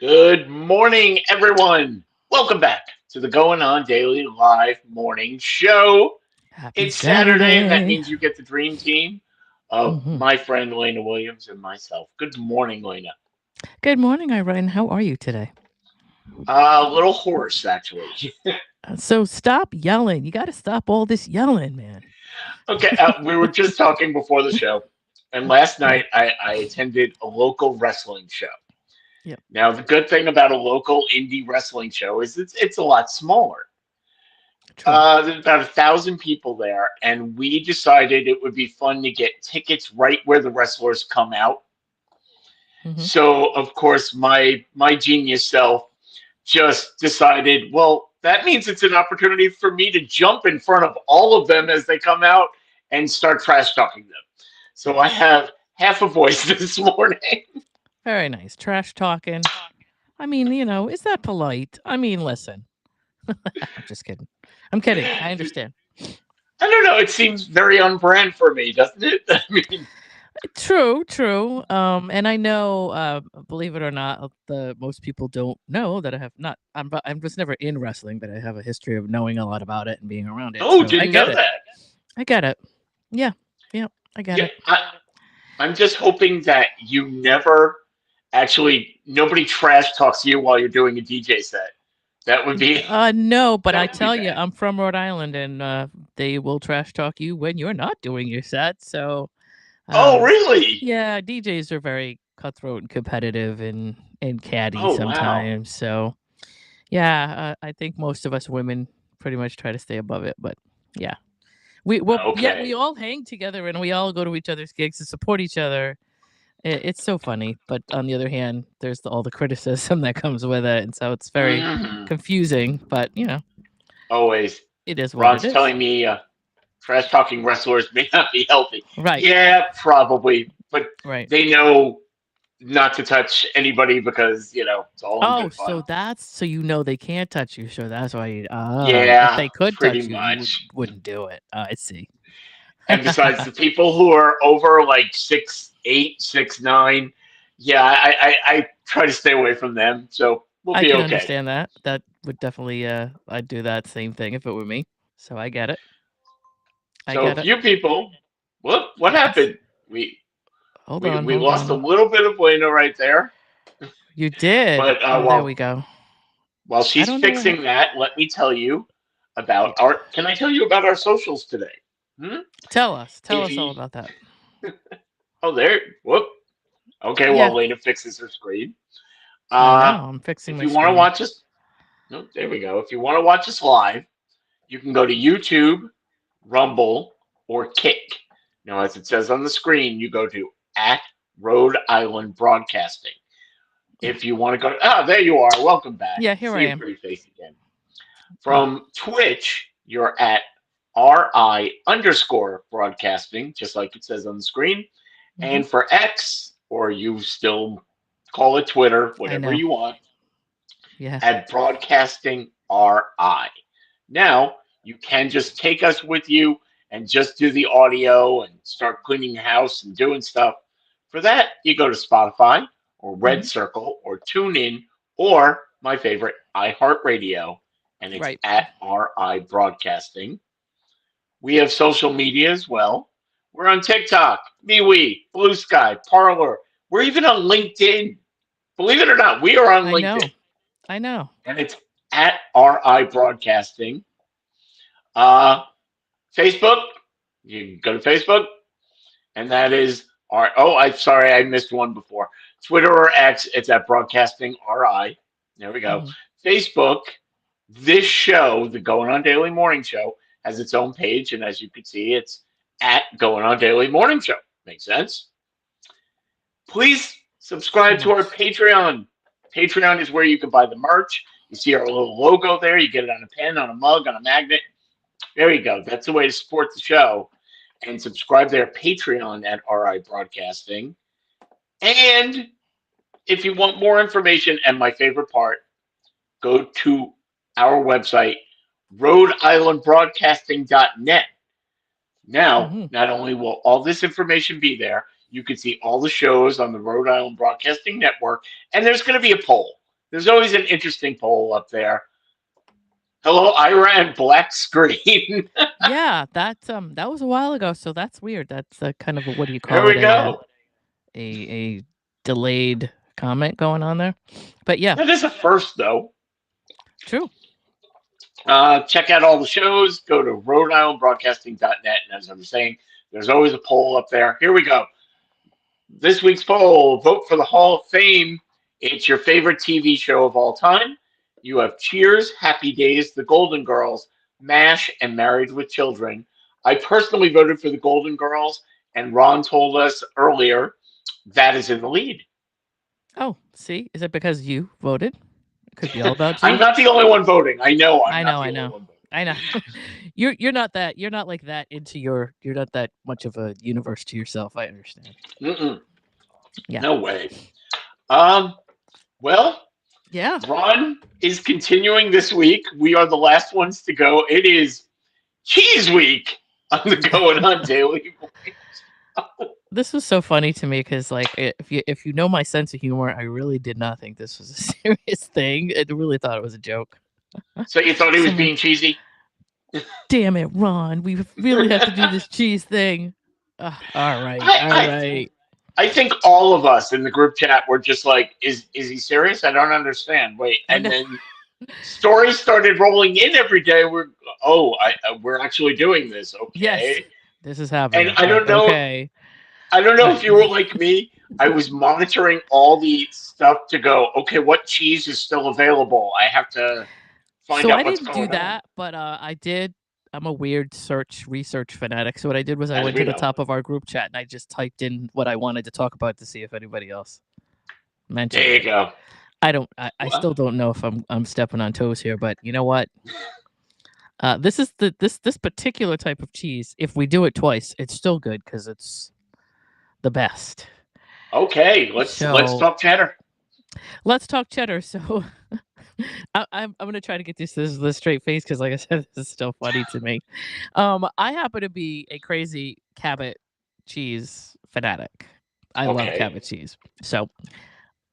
Good morning, everyone. Welcome back to the Going On Daily Live Morning Show. Happy It's Saturday, and that Saturday. means you get the dream team of hmm my friend Lena Williams and myself. Good morning, Lena. Good morning, Ira, and how are you today? A little hoarse, actually. So stop yelling. You got to stop all this yelling, man. Okay, we were just talking before the show, and last Yeah. night I attended a local wrestling show. Yep. Now, the good thing about a local indie wrestling show is it's a lot smaller. True. There's about 1,000 people there, and we decided it would be fun to get tickets right where the wrestlers come out. hmm So, of course, my genius self just decided, well, that means it's an opportunity for me to jump in front of all of them as they come out and start trash talking them. So I Yes. have half a voice this morning. Very nice. Trash talking. I mean, is that polite? I mean, listen. I'm just kidding. I'm kidding. I I understand. don't know. It seems very on brand for me, doesn't it? I mean, True, true. And I know, believe it or not, the most people don't know that I have not. I'm just never in wrestling, but I have a history of knowing a lot about it and being around it. oh, So I didn't get know it. that. I get it. Yeah, yeah, I get Yeah, it. I'm just hoping that you never actually nobody trash talks you while you're doing a DJ set. That would be No, but I that would be tell you, bad. I'm from Rhode Island, and they will trash talk you when you're not doing your set. So, Oh, um, really? yeah, DJs are very cutthroat and competitive and catty Oh, wow. sometimes. So, yeah, I think most of us women pretty much try to stay above it. But yeah, yet we Okay. all hang together and we all go to each other's gigs to support each other. It's so funny, but on the other hand, there's all the criticism that comes with it, and so it's very hmm confusing. But Always. it is what it Ron's is. telling me trash talking wrestlers may not be healthy. Right, Yeah, probably, but right. they know not to touch anybody because it's all in Oh, good fun. so they can't touch you. So that's why if Yeah, they could pretty touch you, you much. wouldn't do it. I see. And besides, the people who are over like 6'8", 6'9", yeah, I try to stay away from them. So we'll I be can okay. understand that. That would definitely I'd do that same thing if it were me. So I get it. I So a get it. few people, what Yes. happened? We Hold we on, we hold lost a on. little bit of Lena right there, You did. but Oh, there we go. while I she's don't know what fixing happened. that, let me tell you Yeah. about our. Can I tell you about our socials today? Hmm? Tell us. Tell If us all you about that. oh there whoop okay Yeah, while Lena fixes her screen. I Uh, know. I'm fixing if my you want to screen. watch us, no, there we go. If you want to watch us live, you can go to YouTube, Rumble, or Kick. Now, as it says on the screen, you go to at Rhode Island Broadcasting. If you want to go, there you are. Welcome back. Yeah, here See I your am. pretty face again. Yeah. From Twitch, you're at RI_broadcasting, just like it says on the screen. hmm And for X, or you still call it Twitter, I whatever know. you want, Yeah. at Broadcasting RI. Now, you can just take us with you and just do the audio and start cleaning the house and doing stuff. For that, you go to Spotify or Red hmm Circle or TuneIn or my favorite, iHeartRadio, and it's Right. at RI Broadcasting. We have social media as well. We're on TikTok, MeWe, Blue Sky, Parlor. We're even on LinkedIn. Believe it or not, we are on I know. LinkedIn, I know. and it's at RI Broadcasting. Uh, Facebook, you can go to Facebook, and that is our. Oh, I'm sorry, I missed one before. Twitter or X, it's at Broadcasting RI. There we go. hmm Facebook, this show, the Going On Daily Morning Show, has its own page, and as you can see, it's at Going On Daily Morning Show. Makes sense? Please So subscribe to our much. Patreon. Patreon is where you can buy the merch. You see our little logo there. You get it on a pen, on a mug, on a magnet. There you go. That's the way to support the show. And subscribe there, Patreon at RI Broadcasting. And if you want more information, and my favorite part, go to our website, RhodeIslandBroadcasting.net. Now, hmm not only will all this information be there, you can see all the shows on the Rhode Island Broadcasting Network, and there's going to be a poll. There's always an interesting poll up there. Hello, Ira and Black Screen. Yeah, that was a while ago, so that's weird. That's a kind of a, what do you There call we it? go. A delayed comment going on there. But yeah, That is a first, though. true. Check out all the shows. Go to RhodeIslandBroadcasting.net. And as I was saying, there's always a poll up there. Here we go. This week's poll, vote for the Hall of Fame. It's your favorite TV show of all time. You have Cheers, Happy Days, The Golden Girls, MASH, and Married with Children. I personally voted for The Golden Girls, and Ron told us earlier that is in the lead. Oh, see, is it because you voted? It could be all about you. I'm not the only one voting. I know. I know. You're not like that into you're not that much of a universe to yourself. I understand. Mm-mm. Yeah. No way. Well, yeah. Ron is continuing this week. We are the last ones to go. It is Cheese Week on the Going On Daily. This was so funny to me because, like, if you know my sense of humor, I really did not think this was a serious thing. I really thought it was a joke. So you thought he was being cheesy? Damn it, Ron! We really have to do this cheese thing. All right. I think all of us in the group chat were just like, "Is he serious? I don't understand." Wait, and then stories started rolling in every day. We're actually doing this. Okay, yes, this is happening. And I don't know. Okay. I don't know if you were like me. I was monitoring all the stuff to go, okay, what cheese is still available? I have to find out what's going on. So I didn't do that, but I did. I'm a weird research fanatic. So what I did was I went to the top of our group chat and I just typed in what I wanted to talk about to see if anybody else mentioned it. There you go. I still don't know if I'm stepping on toes here, but you know what? This is this particular type of cheese. If we do it twice, it's still good because it's the best. Okay, let's talk cheddar. Let's talk cheddar. So I'm gonna try to get this straight face because, like I said, this is still funny to me. I happen to be a crazy Cabot cheese fanatic. I love Cabot cheese. So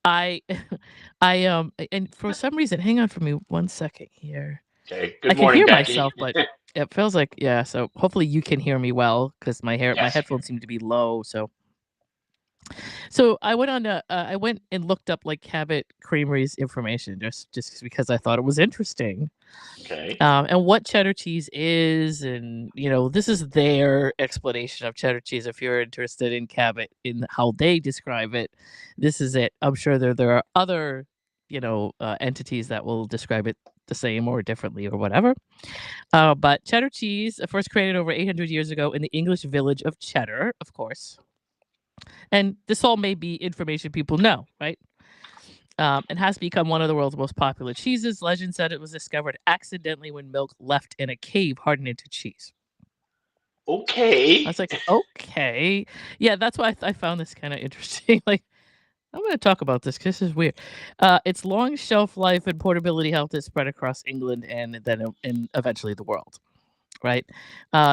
I and for some reason, hang on for me 1 second here. Okay. Good I morning, can hear Becky. myself, but it feels like so hopefully you can hear me well because my headphones seem to be low. So I went on I went and looked up like Cabot Creamery's information just because I thought it was interesting. Okay. And what cheddar cheese is, and this is their explanation of cheddar cheese. If you're interested in Cabot in how they describe it, this is it. I'm sure there are other entities that will describe it the same or differently or whatever. But cheddar cheese, first created over 800 years ago in the English village of Cheddar, of course. And this all may be information people know, right? And has become one of the world's most popular cheeses. Legend said it was discovered accidentally when milk left in a cave hardened into cheese. Okay. I was like, okay. Yeah, that's why I found this kind of interesting. Like, I'm going to talk about this because this is weird. Its long shelf life and portability helped it spread across England and then eventually the world. Right.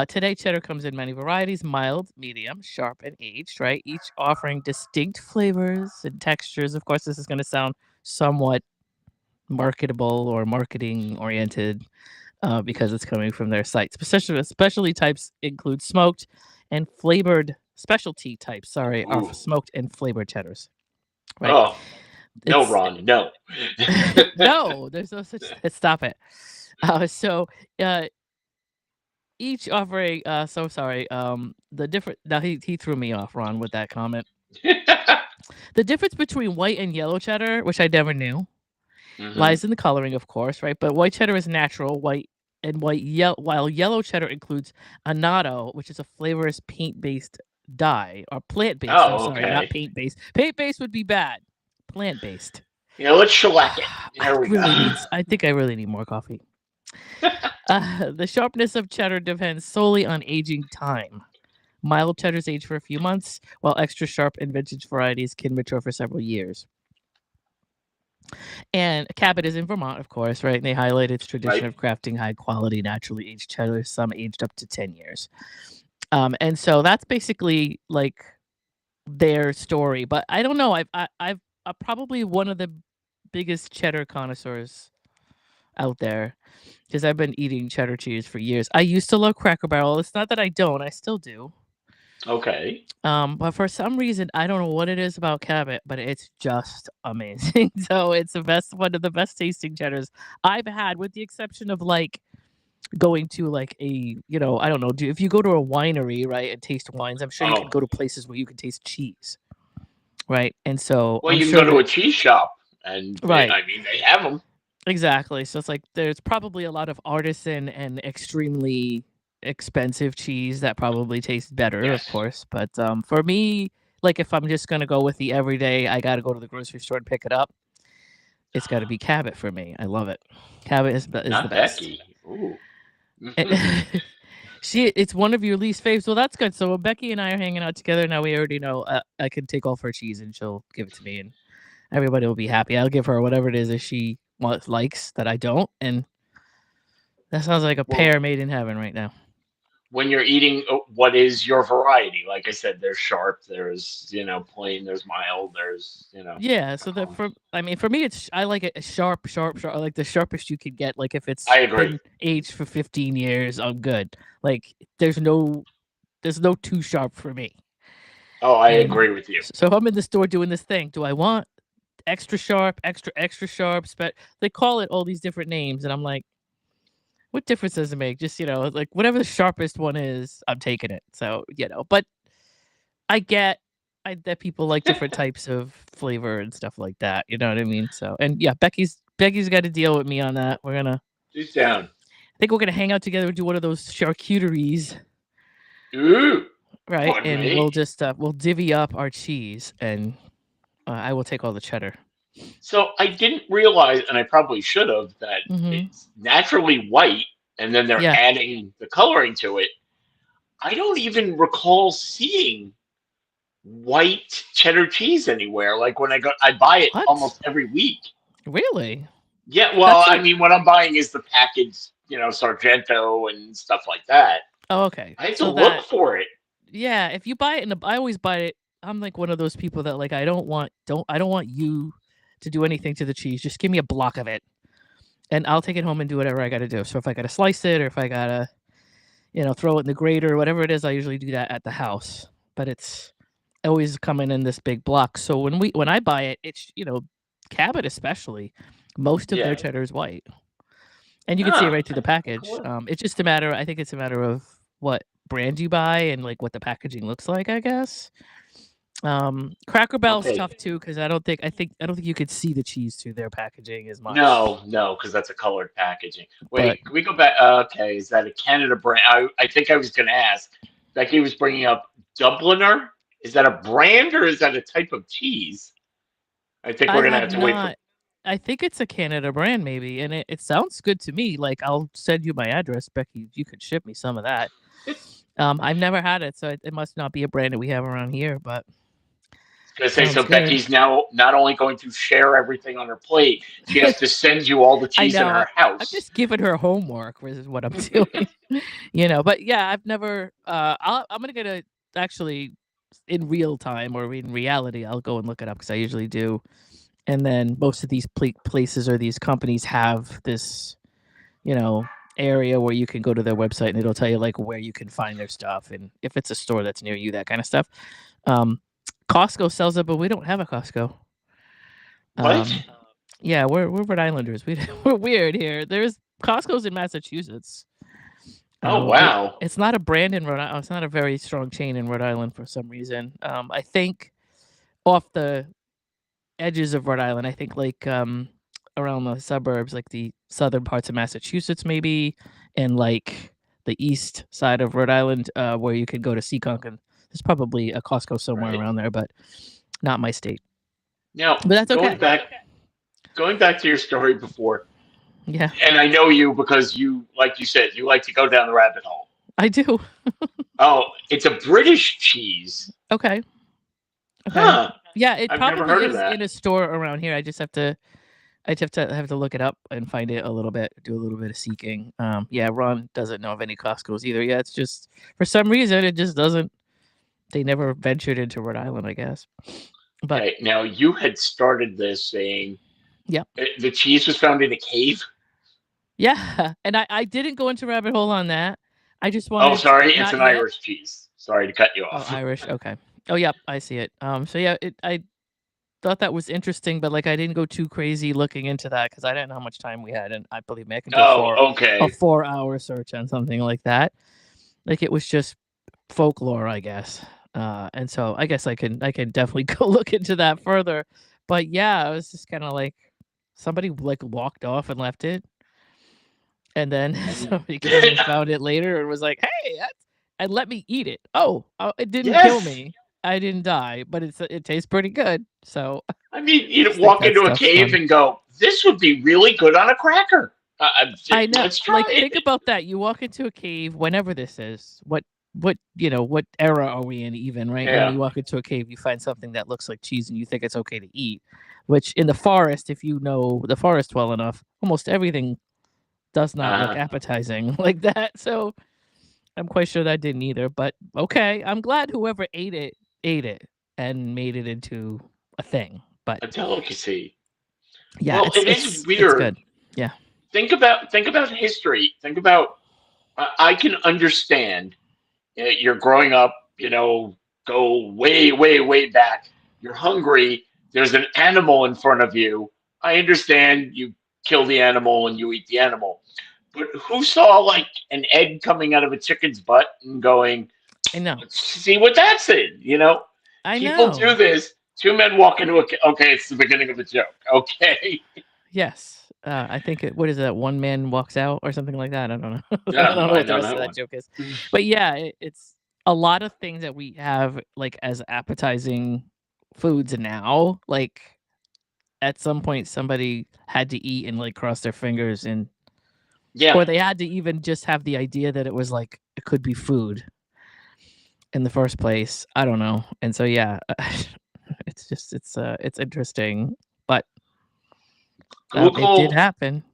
Today, cheddar comes in many varieties: mild, medium, sharp, and aged. Right, each offering distinct flavors and textures. Of course, this is going to sound somewhat marketable or marketing oriented because it's coming from their site. Specialty types include smoked and flavored. Specialty types, are smoked and flavored cheddars. Right? Oh, no, Ron, no. No, there's no such. Stop it. Each offering, so sorry. The different now he threw me off, Ron, with that comment. The difference between white and yellow cheddar, which I never knew, lies in the coloring, of course, right? But white cheddar is natural, while yellow cheddar includes annatto, which is a flavorless paint-based dye or plant-based. Not paint-based. Paint-based would be bad. Plant-based. Let's shellac it. There we go. I think I really need more coffee. The sharpness of cheddar depends solely on aging time. Mild cheddars age for a few months, while extra sharp and vintage varieties can mature for several years. And Cabot is in Vermont, of course, right? And they highlight its tradition of crafting high-quality, naturally aged cheddar, some aged up to 10 years. And so that's basically like their story. But I don't know. I've probably one of the biggest cheddar connoisseurs out there because I've been eating cheddar cheese for years. I used to love Cracker Barrel. It's not that I don't. I still do. Okay. But for some reason, I don't know what it is about Cabot, but it's just amazing. So it's one of the best tasting cheddars I've had, with the exception of like going to like a, I don't know, if you go to a winery, right, and taste wines, I'm sure you can go to places where you can taste cheese, right? And so well, I'm you can sure go to a cheese shop, and right. I mean, they have them. Exactly. So it's like there's probably a lot of artisan and extremely expensive cheese that probably tastes better, of Yes. course. But for me, like if I'm just gonna go with the everyday, I gotta go to the grocery store and pick it up. It's got to be Cabot for me. I love it. Cabot is the Not best. Becky. Ooh. It's one of your least faves. Well, that's good. So when Becky and I are hanging out together now, we already know I can take all of her cheese and she'll give it to me, and everybody will be happy. I'll give her whatever it is that she likes that I don't, and that sounds like a pair made in heaven right now. When you're eating, what is your variety? Like I said, there's sharp, there's plain, there's mild, there's Yeah. So for me, I like it sharp. I like the sharpest you can get. Like if it's been aged for 15 years, I'm good. Like there's no too sharp for me. Oh, I agree with you. So if I'm in the store doing this thing, do I want extra sharp, extra sharp? They call it all these different names, and I'm like, what difference does it make? Just like whatever the sharpest one is, I'm taking it. So but I get that people like different types of flavor and stuff like that. You know what I mean? So and yeah, Becky's got to deal with me on that. We're gonna sit down. I think we're gonna hang out together and do one of those charcuteries. Ooh. Right, and we'll just we'll divvy up our cheese, and I will take all the cheddar. So I didn't realize, and I probably should have, that it's naturally white, and then they're adding the coloring to it. I don't even recall seeing white cheddar cheese anywhere. Like when I buy it almost every week. Really? Yeah. Well, I mean, what I'm buying is the packaged, Sargento and stuff like that. Oh, okay. I have to look for it. Yeah, if you buy it, I always buy it. I'm like one of those people that like I don't want you to do anything to the cheese. Just give me a block of it, and I'll take it home and do whatever I got to do. So if I got to slice it, or if I gotta, throw it in the grater, or whatever it is, I usually do that at the house. But it's always coming in this big block. So when I buy it, it's Cabot especially, most of their cheddar is white, and you can see it right through the package. Cool. It's just a matter. I think it's a matter of what brand you buy and like what the packaging looks like, I guess. Cracker Barrel's tough too because I don't think you could see the cheese through their packaging as much. No, because that's a colored packaging. Wait, can we go back? Okay, is that a Canada brand? I think I was going to ask. Becky was bringing up Dubliner. Is that a brand or is that a type of cheese? I think we're going to have to wait for. I think it's a Canada brand, maybe, and it sounds good to me. Like I'll send you my address, Becky. You could ship me some of that. I've never had it, so it must not be a brand that we have around here. But I was going to say, so good. Becky's now not only going to share everything on her plate, she has to send you all the cheese in her house. I'm just giving her homework, which is what I'm doing. But yeah, I've never. I'm gonna actually in real time or in reality, I'll go and look it up because I usually do. And then most of these places or these companies have this, area where you can go to their website and it'll tell you like where you can find their stuff and if it's a store that's near you, that kind of stuff. Costco sells it, but we don't have a Costco. What? Yeah, we're Rhode Islanders. We're weird here. There's Costco's in Massachusetts. Oh wow! It's not a brand in Rhode Island. It's not a very strong chain in Rhode Island for some reason. I think off the edges of Rhode Island, I think like around the suburbs, like the southern parts of Massachusetts, maybe, and like the east side of Rhode Island, where you could go to Seekonk, and there's probably a Costco somewhere around there, but not my state. Now, but that's okay. Going back to your story before. Yeah. And I know you because you, like you said, you like to go down the rabbit hole. I do. Oh, it's a British cheese. Okay. Huh. Yeah, it probably is in a store around here. I just have to look it up and find it a little bit, do a little bit of seeking. Yeah, Ron doesn't know of any Costco's either. Yeah, it's just for some reason it just doesn't. They never ventured into Rhode Island, I guess. But okay, now you had started this saying Yep. The cheese was found in a cave. Yeah, and I didn't go into rabbit hole on that. I just Oh, wanted sorry, it's not an yet. Irish cheese. Sorry to cut you Oh, off. Irish. Okay. Oh, yep. I see it. So yeah, I thought that was interesting, but like I didn't go too crazy looking into that because I didn't know how much time we had, and I believe me, I can do Oh, a okay. 4-hour search on something like that. Like it was just folklore, I guess. And so I guess I can definitely go look into that further. But yeah, I was just kind of like somebody like walked off and left it, and then somebody came and found it later and was like, "Hey, and let me eat it." Oh, it didn't kill Yes. me. I didn't die, but it tastes pretty good. So I mean, I you just think walk that into a stuff's cave fun. and go, "This would be really good on a cracker." I know. Let's try Like, it. think about that. You walk into a cave, whenever this is. What era are we in? Even right now, Yeah. you walk into a cave, you find something that looks like cheese, and you think it's okay to eat. Which in the forest, if you know the forest well enough, almost everything does not look Uh, appetizing like that. So I'm quite sure that didn't either. But okay, I'm glad whoever ate it and made it into a thing. But a delicacy. yeah, Well, it's it is it's it's weird. good. Yeah. Think about history. Think about. I can understand. You're growing up. Go way, way, way back. You're hungry. There's an animal in front of you. I understand you kill the animal and you eat the animal. But who saw like an egg coming out of a chicken's butt and going, I know. let's see what that's in? I People know. do this. Two men walk into a. Okay, it's the beginning of a joke. Okay. Yes. I think what is that? One man walks out or something like that. I don't know. I Yeah, don't know I what the know rest of that that one. joke is. But yeah, it's a lot of things that we have like as appetizing foods now. Like at some point, somebody had to eat and like cross their fingers, and Yeah, or they had to even just have the idea that it was like it could be food in the first place. I don't know. And so yeah, it's just it's interesting, but it did Google happen.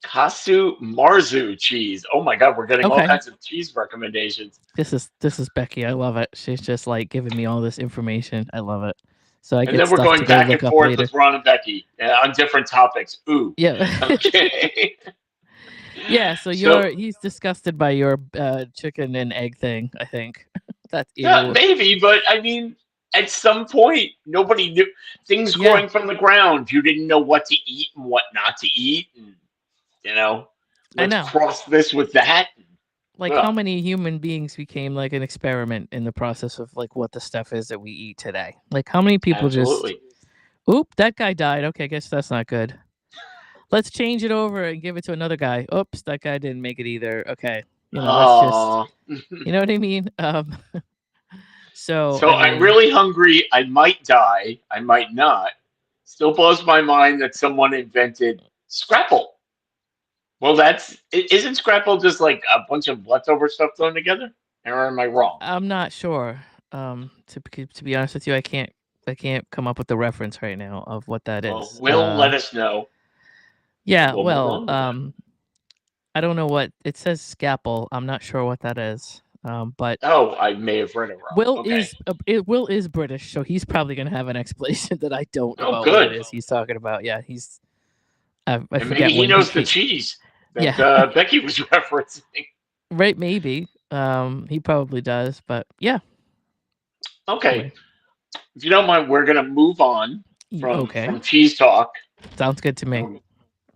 Kasu Marzu cheese. Oh my God, we're getting all Okay. kinds of cheese recommendations. This is Becky. I love it. She's just like giving me all this information. I love it. So I And get then we're stuff to going go back look and up forth later. with Ron and Becky on different topics. Ooh. Yeah. Okay. Yeah, so So, he's disgusted by your chicken and egg thing, I think. That's yeah, ew. maybe, but I mean, at some point, nobody knew things Yeah, growing from the ground. You didn't know what to eat and what not to eat. And, you know, I let's know. cross this with that. Like Ugh, how many human beings became like an experiment in the process of like what the stuff is that we eat today? Like how many people just, absolutely. oop, that guy died. Okay, guess that's not good. Let's change it over and give it to another guy. Oops, that guy didn't make it either. Okay. Let's just, Oh. you know what I mean? So So I I'm mean, really hungry. I might die. I might not. Still blows my mind that someone invented Scrapple. Well, isn't Scrapple just like a bunch of leftover stuff thrown together? Or am I wrong? I'm not sure. To be honest with you, I can't come up with the reference right now of what that Well, is. Will let us know, and Yeah, we'll move well, on with that. I don't know what it says. Scapple. I'm not sure what that is. But Oh, I may have read it wrong. Okay. Will is British, so he's probably gonna have an explanation that I don't Oh, about what it good. is he's talking about. Yeah, I And maybe forget he when he knows the came. cheese that Yeah, Becky was referencing. right. Maybe. He probably does, but yeah. Okay, Anyway, if you don't mind, we're gonna move on okay, from cheese talk. sounds good to me. And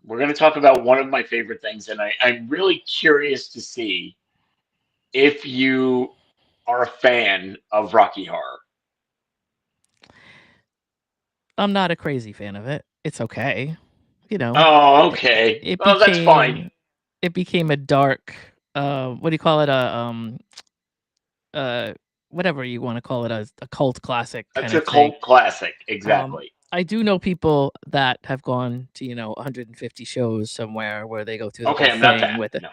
we're going to talk about one of my favorite things, and I'm really curious to see if you are a fan of Rocky Horror. I'm not a crazy fan of it. It's okay. You know, Oh, it, okay. it Well, that's fine. became a dark what do you call it, uh whatever you want to call it, a cult classic It's kind a of thing. cult classic, Um exactly. I do know people that have gone to 150 shows somewhere where they go through the Okay, whole I'm not thing that. with it. No.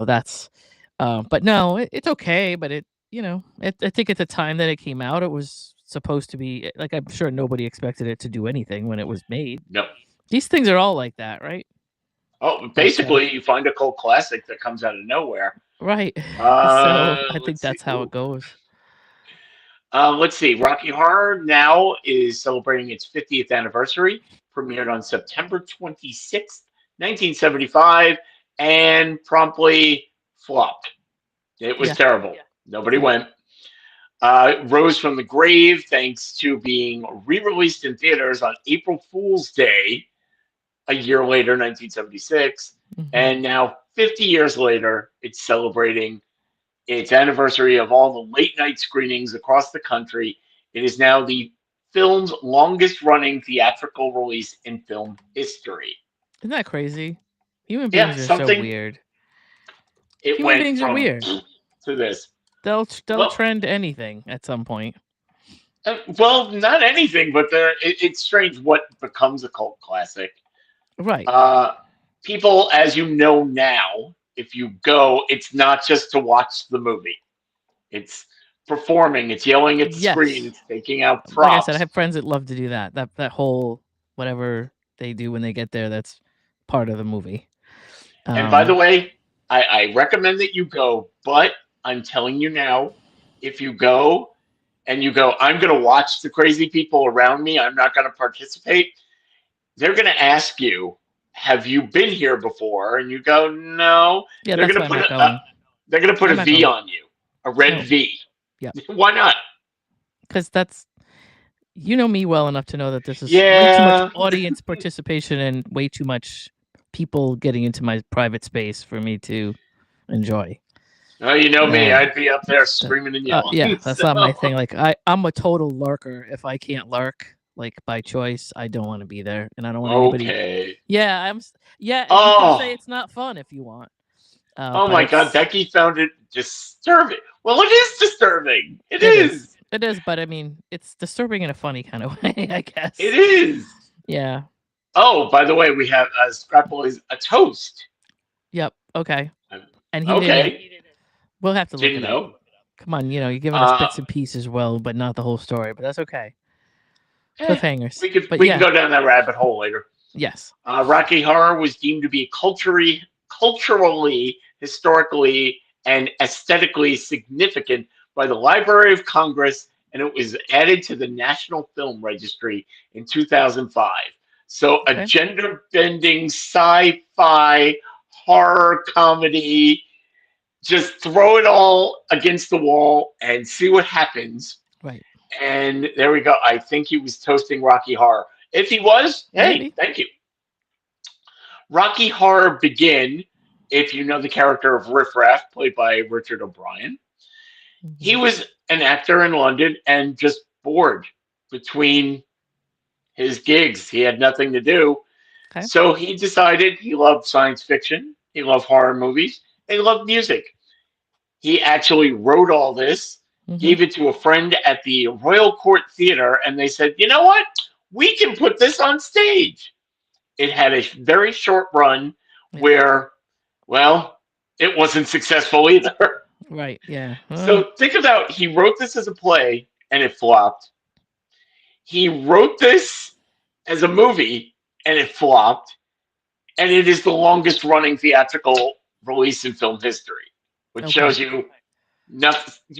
That's but no, it's okay, but I think at the time that it came out, it was supposed to be like, I'm sure nobody expected it to do anything when it was made. No. These things are all like that, right? Oh, But basically, you find a cult classic that comes out of nowhere. right. So I think Let's see. that's how it Ooh. goes. Let's see. Rocky Horror now is celebrating its 50th anniversary. premiered on September 26th, 1975, and promptly flopped. It was terrible. Nobody went. Rose from the grave thanks to being re-released in theaters on April Fool's Day a year later, 1976. And now, 50 years later, it's celebrating its anniversary of all the late night screenings across the country. It is now the film's longest running theatrical release in film history. Isn't that crazy? Human beings are so weird. It Human went beings from are weird to this. They'll trend anything at some point. Well, not anything, but it's strange what becomes a cult classic. Right. People, as you know now, if you go, it's not just to watch the movie. It's performing, it's yelling at the screen, it's taking out props. Like I said, I have friends that love to do that. That whole whatever they do when they get there, that's part of the movie. And by the way, I recommend that you go, but I'm telling you now, if you go and you go, I'm going to watch the crazy people around me, I'm not going to participate, they're going to ask you, have you been here before? And you go, no. Yeah, they're going to put a V on you, a red V. Yeah. Why not? Because that's, you know me well enough to know that this is way too much audience participation and way too much people getting into my private space for me to enjoy. Oh, you know me, I'd be up there screaming and yelling. Yeah, that's not my thing. Like I'm a total lurker. If I can't lurk, like by choice, I don't want to be there, and I don't want anybody. Okay. Yeah, you can say it's not fun if you want. Oh my God, Becky found it disturbing. Well, it is disturbing. It is. It is, but I mean, it's disturbing in a funny kind of way, I guess. It is. Yeah. Oh, by the way, we have Scrapple is a toast. Yep. Okay. And he didn't. We'll have to look it up. Come on, you're giving us bits and pieces, well, but not the whole story. But that's okay. Cliffhangers. We can go down that rabbit hole later. Yes. Rocky Horror was deemed to be culturally, historically, and aesthetically significant by the Library of Congress, and it was added to the National Film Registry in 2005. So a gender-bending sci-fi horror comedy, just throw it all against the wall and see what happens. Right. And there we go. I think he was toasting Rocky Horror. If he was, hey, thank you. Rocky Horror Begin, if you know the character of Riff Raff, played by Richard O'Brien. He was an actor in London and just bored between his gigs. He had nothing to do. Okay. So he decided he loved science fiction, he loved horror movies, and he loved music. He actually wrote all this, gave it to a friend at the Royal Court Theatre, and they said, you know what? We can put this on stage. It had a very short run where, well, it wasn't successful either. Right, yeah. So think about, he wrote this as a play, and it flopped. He wrote this as a movie, and it flopped. And it is the longest running theatrical release in film history, which shows you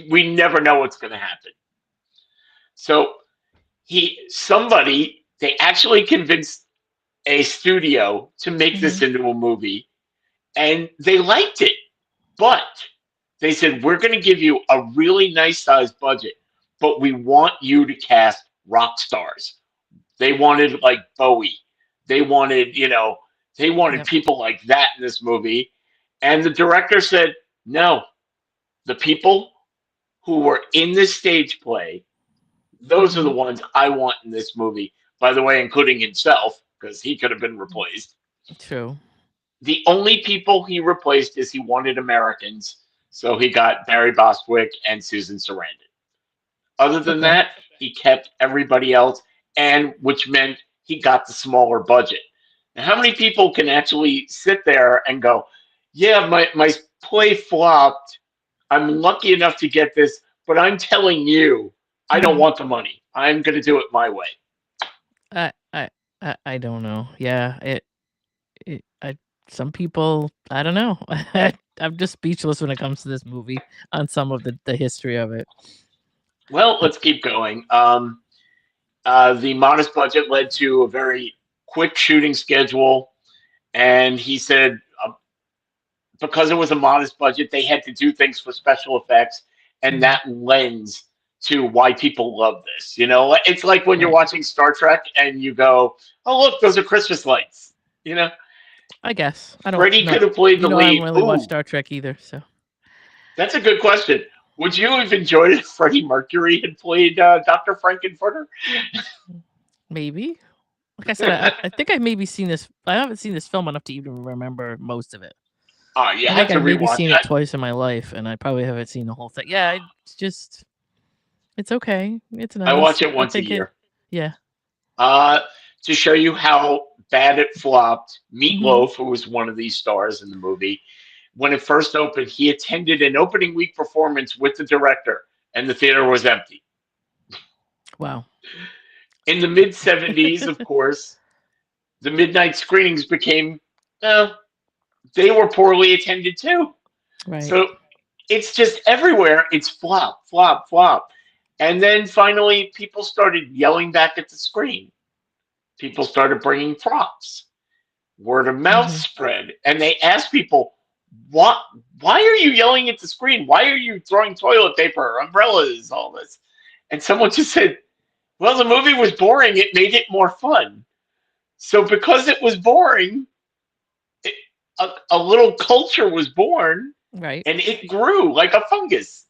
we never know what's going to happen. So they actually convinced a studio to make this into a movie, and they liked it. But they said, we're going to give you a really nice sized budget, but we want you to cast rock stars. They wanted like Bowie. They wanted, people like that in this movie. And the director said, no, the people who were in this stage play, those are the ones I want in this movie. By the way, including himself, because he could have been replaced. True. The only people he replaced is he wanted Americans. So he got Barry Bostwick and Susan Sarandon. Other than that, he kept everybody else, and which meant he got the smaller budget. Now, how many people can actually sit there and go, yeah, my play flopped. I'm lucky enough to get this, but I'm telling you, I don't want the money. I'm going to do it my way. I don't know. Yeah, some people, I don't know. I'm just speechless when it comes to this movie on some of the history of it. Well, let's keep going. The modest budget led to a very quick shooting schedule, and he said because it was a modest budget, they had to do things for special effects, and that lends to why people love this. You know, it's like when you're Right. watching Star Trek and you go, "Oh, look, those are Christmas lights." You know, I guess I don't. Freddie could have played the I don't lead. really watch Ooh, Star Trek either, so that's a good question. Would you have enjoyed it if Freddie Mercury had played Dr. Frankenfurter? maybe. Like I said, I think I maybe seen this. I haven't seen this film enough to even remember most of it. You I have think to I maybe rewatch seen that. it twice in my life, and I probably haven't seen the whole thing. Yeah, it's okay. It's nice. I watch it I once a think year. yeah. To show you how bad it flopped, hmm Meatloaf, who was one of these stars in the movie, when it first opened, he attended an opening week performance with the director, and the theater was empty. Wow. In the mid 70s, of course, the midnight screenings became, they were poorly attended too. Right. So it's just everywhere. It's flop, flop, flop. And then finally, people started yelling back at the screen. People started bringing props. Word of mouth hmm spread, and they asked people, "What? Why are you yelling at the screen? Why are you throwing toilet paper, umbrellas, all this?" And someone just said, "Well, the movie was boring. It made it more fun." So because it was boring, it, a little culture was born, Right. and it grew like a fungus.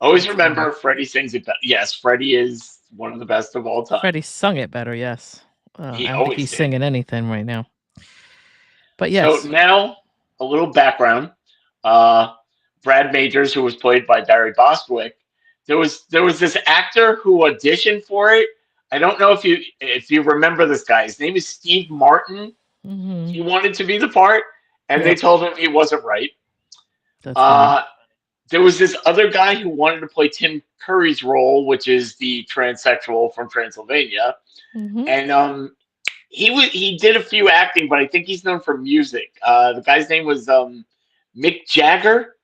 Always That's funny. remember, Freddie sings it best. Yes, Freddie is one of the best of all time. Freddie sung it better. Yes. He I don't think always he's did. singing anything right now. But So yes. now a little background. Uh, Brad Majors, who was played by Barry Bostwick, there was this actor who auditioned for it. I don't know if you remember this guy. His name is Steve Martin. hmm He wanted to be the part, and they Yep. told him he wasn't right. That's funny. Uh, there was this other guy who wanted to play Tim Curry's role, which is the transsexual from Transylvania, hmm and he did a few acting, but I think he's known for music. The guy's name was Mick Jagger.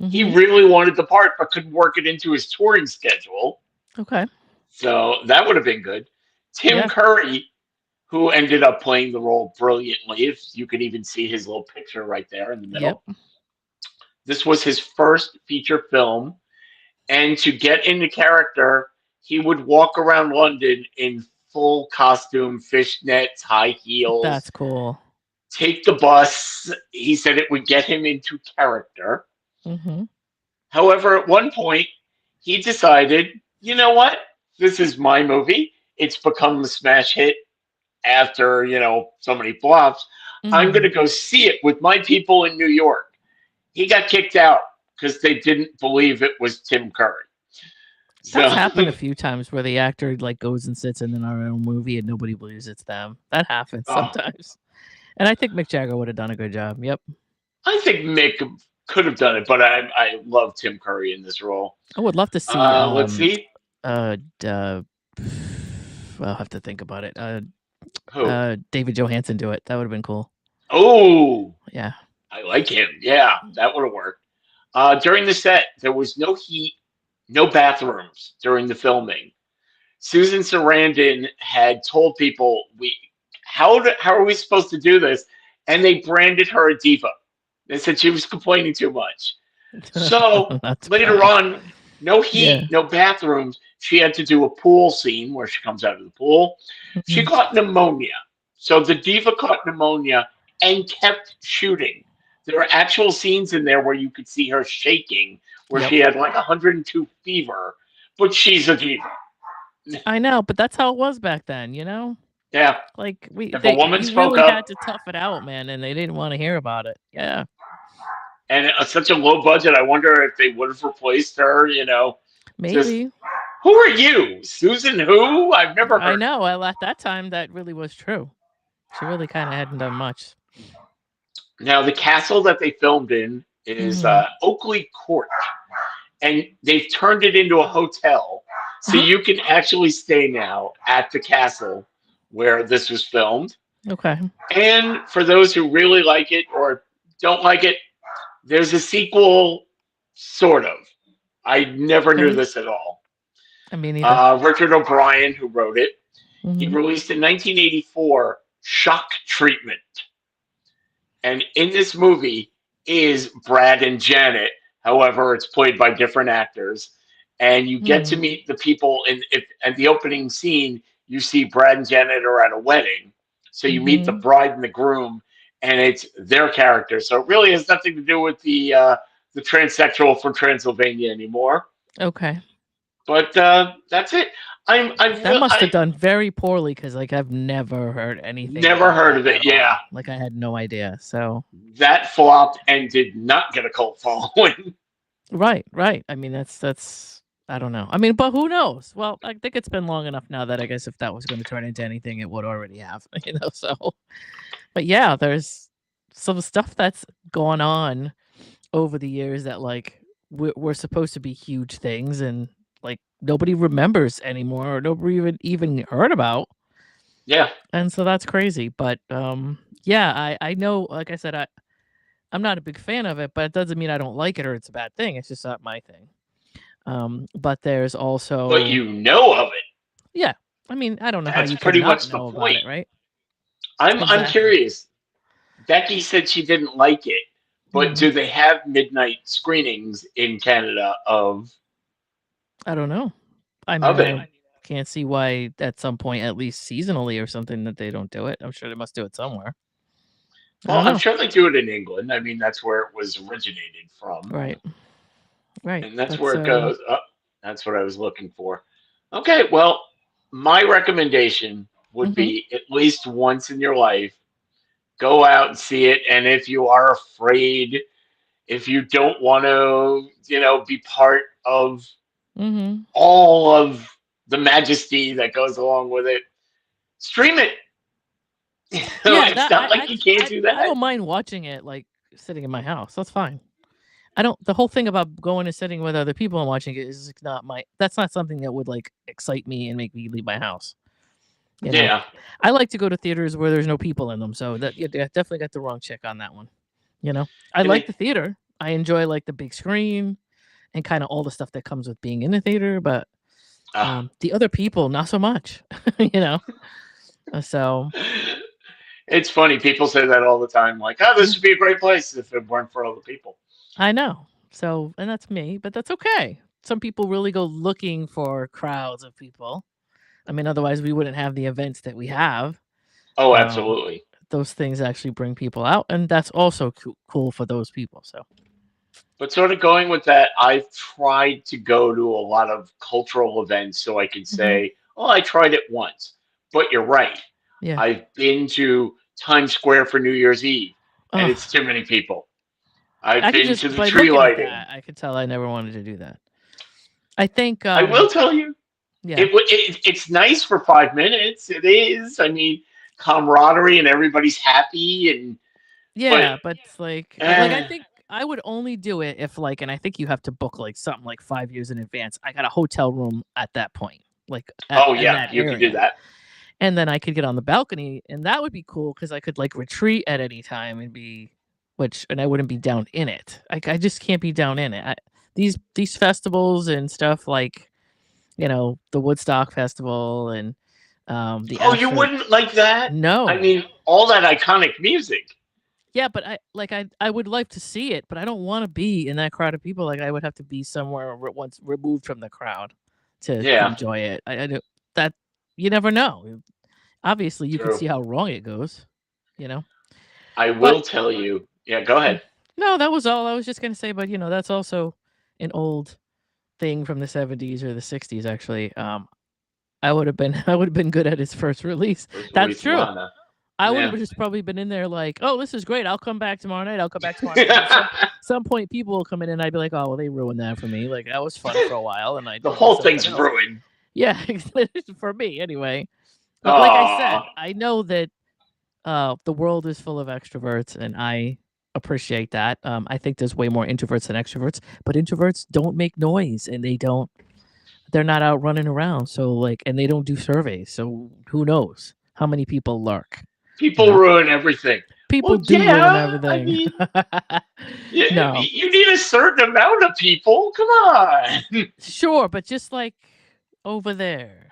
He hmm really wanted the part, but couldn't work it into his touring schedule. Okay. So that would have been good. Tim Yeah. Curry, who ended up playing the role brilliantly, if you can even see his little picture right there in the Yep. middle. This was his first feature film, and to get into character, he would walk around London in full costume, fishnets, high heels, That's cool. take the bus. He said it would get him into character. hmm However, at one point, he decided, you know what? This is my movie. It's become a smash hit after, so many flops. I'm going hmm to go see it with my people in New York. He got kicked out because they didn't believe it was Tim Curry. That's So, happened a few times where the actor like goes and sits in our own movie and nobody believes it's them. That happens oh, sometimes. And I think Mick Jagger would have done a good job. Yep. I think Mick could have done it, but I love Tim Curry in this role. I would love to see Let's see. uh, uh I'll have to think about it. Who? David Johansen do it. That would have been cool. Oh, Yeah. I like him. Yeah, that would have worked. During the set, there was no heat, no bathrooms during the filming. Susan Sarandon had told people, how are we supposed to do this? And they branded her a diva. They said she was complaining too much. So That's later funny. on, no heat, Yeah. no bathrooms. She had to do a pool scene where she comes out of the pool. She Mhm. caught pneumonia. So the diva caught pneumonia and kept shooting. There are actual scenes in there where you could see her shaking, where Yep. she had like 102 fever, but she's a diva. I know, but that's how it was back then, you know? Yeah. Like If a woman you spoke really had up to tough it out, man, and they didn't want to hear about it. Yeah. and such a low budget, I wonder if they would have replaced her, just Maybe. who are you? Susan who? I've never I heard. know. Well, at that time, that really was true. She really kind of hadn't done much. Now the castle that they filmed in is hmm Oakley Court, and they've turned it into a hotel, so hmm you can actually stay now at the castle where this was filmed. Okay. And for those who really like it or don't like it, there's a sequel, sort of. I never knew Okay. this at all. I mean, either. Richard O'Brien, who wrote it, he hmm released in 1984 shock treatment. And in this movie is Brad and Janet. However, it's played by different actors. And you get to meet the people at the opening scene. You see Brad and Janet are at a wedding. So you meet the bride and the groom, and it's their characters. So it really has nothing to do with the transsexual from Transylvania anymore. Okay. But that's it. That must have done very poorly because like I've never heard anything. Never heard of it. Yeah, like I had no idea. So that flopped and did not get a cult following. Right. I mean, that's I don't know. I mean, but who knows? Well, I think it's been long enough now that I guess if that was going to turn into anything, it would already have. So. But yeah, there's some stuff that's gone on over the years that like we're supposed to be huge things and like nobody remembers anymore or nobody even heard about. Yeah. And so that's crazy. But yeah, I know, like I said, I'm not a big fan of it, but it doesn't mean I don't like it or it's a bad thing. It's just not my thing. But there's also But you know of it. Yeah. I mean, I don't know That's how you pretty can much not know the point. about it, right? I'm curious. Becky said she didn't like it, but do they have midnight screenings in Canada of? I don't know. I mean, I can't see why at some point, at least seasonally or something, that they don't do it. I'm sure they must do it somewhere. Well, I'm sure they do it in England. I mean, that's where it was originated from. Right. And that's where it goes. Oh, that's what I was looking for. Okay, well, my recommendation would be at least once in your life, go out and see it. And if you are afraid, if you don't want to, be part of all of the majesty that goes along with it, stream it. It's not like you can't do that. I don't mind watching it like sitting in my house. That's fine. The whole thing about going and sitting with other people and watching it is that's not something that would like excite me and make me leave my house. Yeah. I like to go to theaters where there's no people in them. So that definitely got the wrong chick on that one. I like the theater. I enjoy like the big screen and kind of all the stuff that comes with being in the theater, but the other people, not so much, So it's funny. People say that all the time. Like, this would be a great place if it weren't for all the people. I know. So, and that's me, but that's okay. Some people really go looking for crowds of people. I mean, otherwise we wouldn't have the events that we have. Oh, absolutely. Those things actually bring people out, and that's also cool for those people. So, but sort of going with that, I've tried to go to a lot of cultural events so I can say, oh, I tried it once. But you're right. Yeah. I've been to Times Square for New Year's Eve, and it's too many people. I've been to the tree lighting. I could tell I never wanted to do that. I think I will tell you. Yeah. It's nice for 5 minutes. It is. I mean, camaraderie and everybody's happy and. Yeah, but it's like I think I would only do it if and I think you have to book like something like 5 years in advance. I got a hotel room at that point, you can do that. And then I could get on the balcony, and that would be cool because I could like retreat at any time and I wouldn't be down in it. I just can't be down in it. These festivals and stuff like, the Woodstock Festival and the. Oh, you wouldn't like that? No. I mean, all that iconic music. Yeah, but I would like to see it, but I don't want to be in that crowd of people. Like I would have to be somewhere once removed from the crowd to enjoy it. I do that. You never know. Obviously, you can see how wrong it goes. I will tell you. Yeah, go ahead. No, that was all I was just going to say. But that's also an old thing from the 70s or the 60s. Actually, I would have been good at his first release. That's true. Lana. I would have just probably been in there like, oh, this is great. I'll come back tomorrow night. At some point, people will come in and I'd be like, oh, well, they ruined that for me. Like that was fun for a while, and the whole thing's ruined. Yeah, for me anyway. But like I said, I know that the world is full of extroverts, and I appreciate that. I think there's way more introverts than extroverts, but introverts don't make noise, and they're not out running around. So and they don't do surveys. So who knows how many people lurk? People ruin everything. People do ruin everything. I mean, no, you need a certain amount of people. Come on. Sure, but just like over there.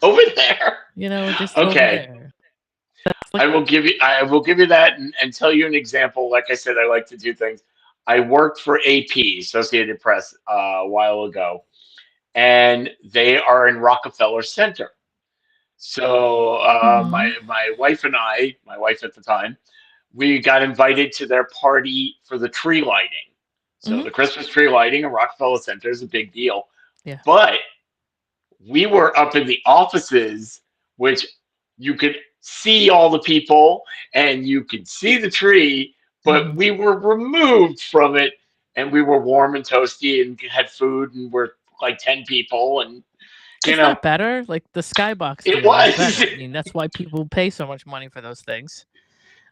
Over there. Just over there. Like, I will give you that and tell you an example. Like I said, I like to do things. I worked for AP, Associated Press, a while ago, and they are in Rockefeller Center. So mhm, my wife and I, my wife at the time, we got invited to their party for the tree lighting. So mhm, the Christmas tree lighting in Rockefeller Center is a big deal. yeah, But we were up in the offices, which you could see all the people and you could see the tree, but mhm. we were removed from it and we were warm and toasty and had food and we're like 10 people and you Is know that better? Like the skybox it deal is was. better. I mean, that's why people pay so much money for those things.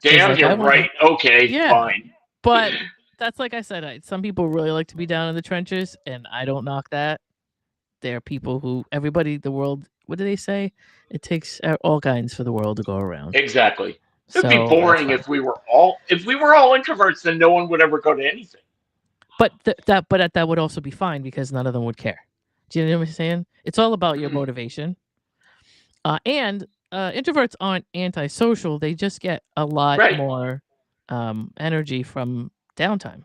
Is Damn, like I you're want to, right. Okay, yeah. fine. But that's like I said. Some people really like to be down in the trenches, and I don't knock that. There are people who everybody, the world. What do they say? It takes all kinds for the world to go around. Exactly. It'd be So that's boring fine. if we were all introverts, then no one would ever go to anything. But that would also be fine because none of them would care. Do you know what I'm saying? It's all about your motivation. And introverts aren't antisocial; they just get a lot Right. more energy from downtime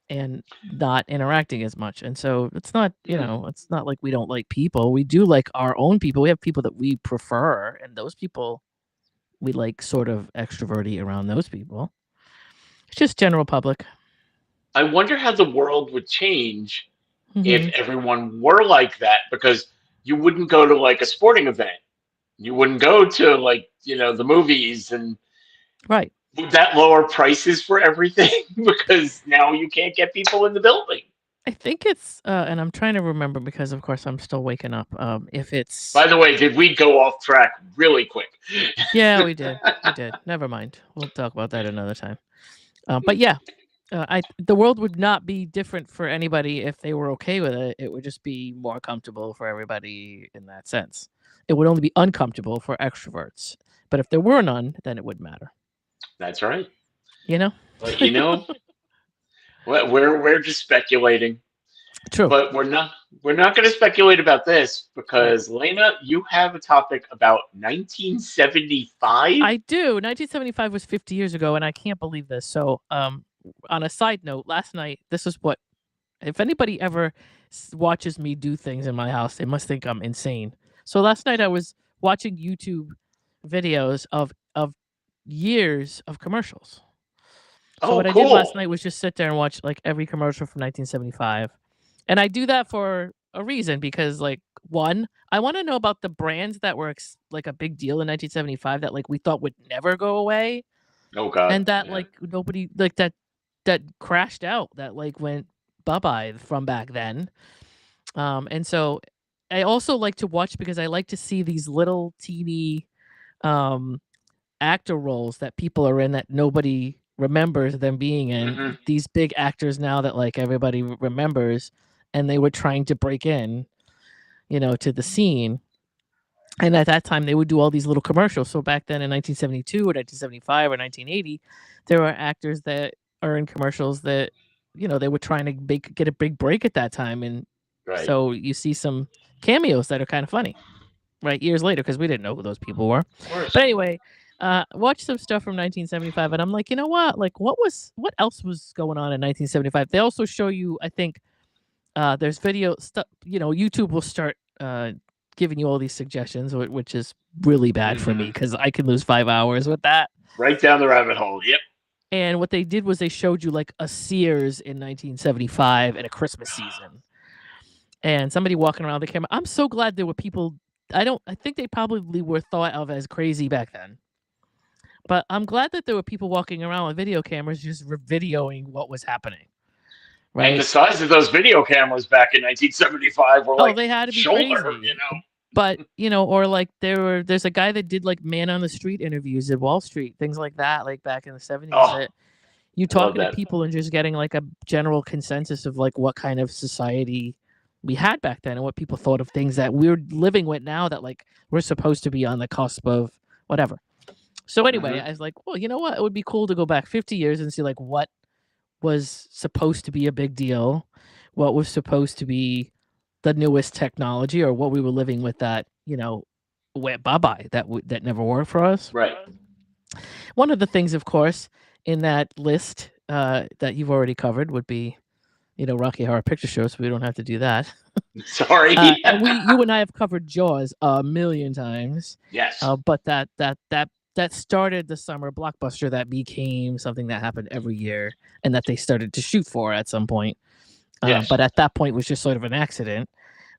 and not interacting as much. And so it's not, it's not like we don't like people. We do like our own people. We have people that we prefer, and those people we like sort of extroverty around those people. It's just general public. I wonder how the world would change if Hmm. everyone were like that because you wouldn't go to like a sporting event. You wouldn't go to like, the movies and Right. would that lower prices for everything because now you can't get people in the building. I think it's, and I'm trying to remember because, of course, I'm still waking up. If it's, By the way, did we go off track really quick? yeah, we did. We did. Never mind. We'll talk about that another time. But yeah, the world would not be different for anybody if they were okay with it. It would just be more comfortable for everybody in that sense. It would only be uncomfortable for extroverts. But if there were none, then it wouldn't matter. That's right. You know? But we're just speculating. True. But we're not going to speculate about this Right. because Lena, you have a topic about 1975. I do. 1975 was 50 years ago, and I can't believe this. So, on a side note, last night, this is what, if anybody ever watches me do things in my house, they must think I'm insane. So last night I was watching YouTube videos of years of commercials. So Oh, what I did last cool. night was just sit there and watch like every commercial from 1975. And I do that for a reason because like one, I want to know about the brands that were like a big deal in 1975 that like we thought would never go away Oh God. and that Yeah. like nobody like that crashed out that like went bye-bye from back then. And so I also like to watch because I like to see these little teeny um actor roles that people are in that nobody remembers them being in. Hmm. These big actors now that like everybody remembers and they were trying to break in, to the scene. And at that time they would do all these little commercials. So back then in 1972 or 1975 or 1980, there were actors that are in commercials that they were trying to get a big break at that time, and Right. so you see some cameos that are kind of funny, right? Years later, because we didn't know who those people were. Of course. But anyway, watch some stuff from 1975, and I'm like, you know what? Like, what else was going on in 1975? They also show you, I think, there's video stuff. YouTube will start giving you all these suggestions, which is really bad for me Hmm. because I can lose 5 hours with that. Right down the rabbit hole. Yep. And what they did was they showed you like a Sears in 1975 and a Christmas season, and somebody walking around the camera. I'm so glad there were people. I think they probably were thought of as crazy back then. But I'm glad that there were people walking around with video cameras just videoing what was happening, And the right? size of those video cameras back in 1975 were Oh, like they had to be shoulder. crazy. But, or like there's a guy that did like man on the street interviews at Wall Street, things like that, like back in the 70s Oh, that you I love talking to that. people and just getting like a general consensus of like what kind of society we had back then and what people thought of things that we're living with now that like we're supposed to be on the cusp of whatever. So anyway, Hmm. I was like, well, you know what? It would be cool to go back 50 years and see like what was supposed to be a big deal, what was supposed to be the newest technology or what we were living with that, went bye-bye. That never worked for us. Right. One of the things, of course, in that list that you've already covered would be, Rocky Horror Picture Show, so we don't have to do that. Sorry. And you and I have covered Jaws a million times. Yes. But that started the summer blockbuster that became something that happened every year and that they started to shoot for at some point. Yes. But at that point, it was just sort of an accident.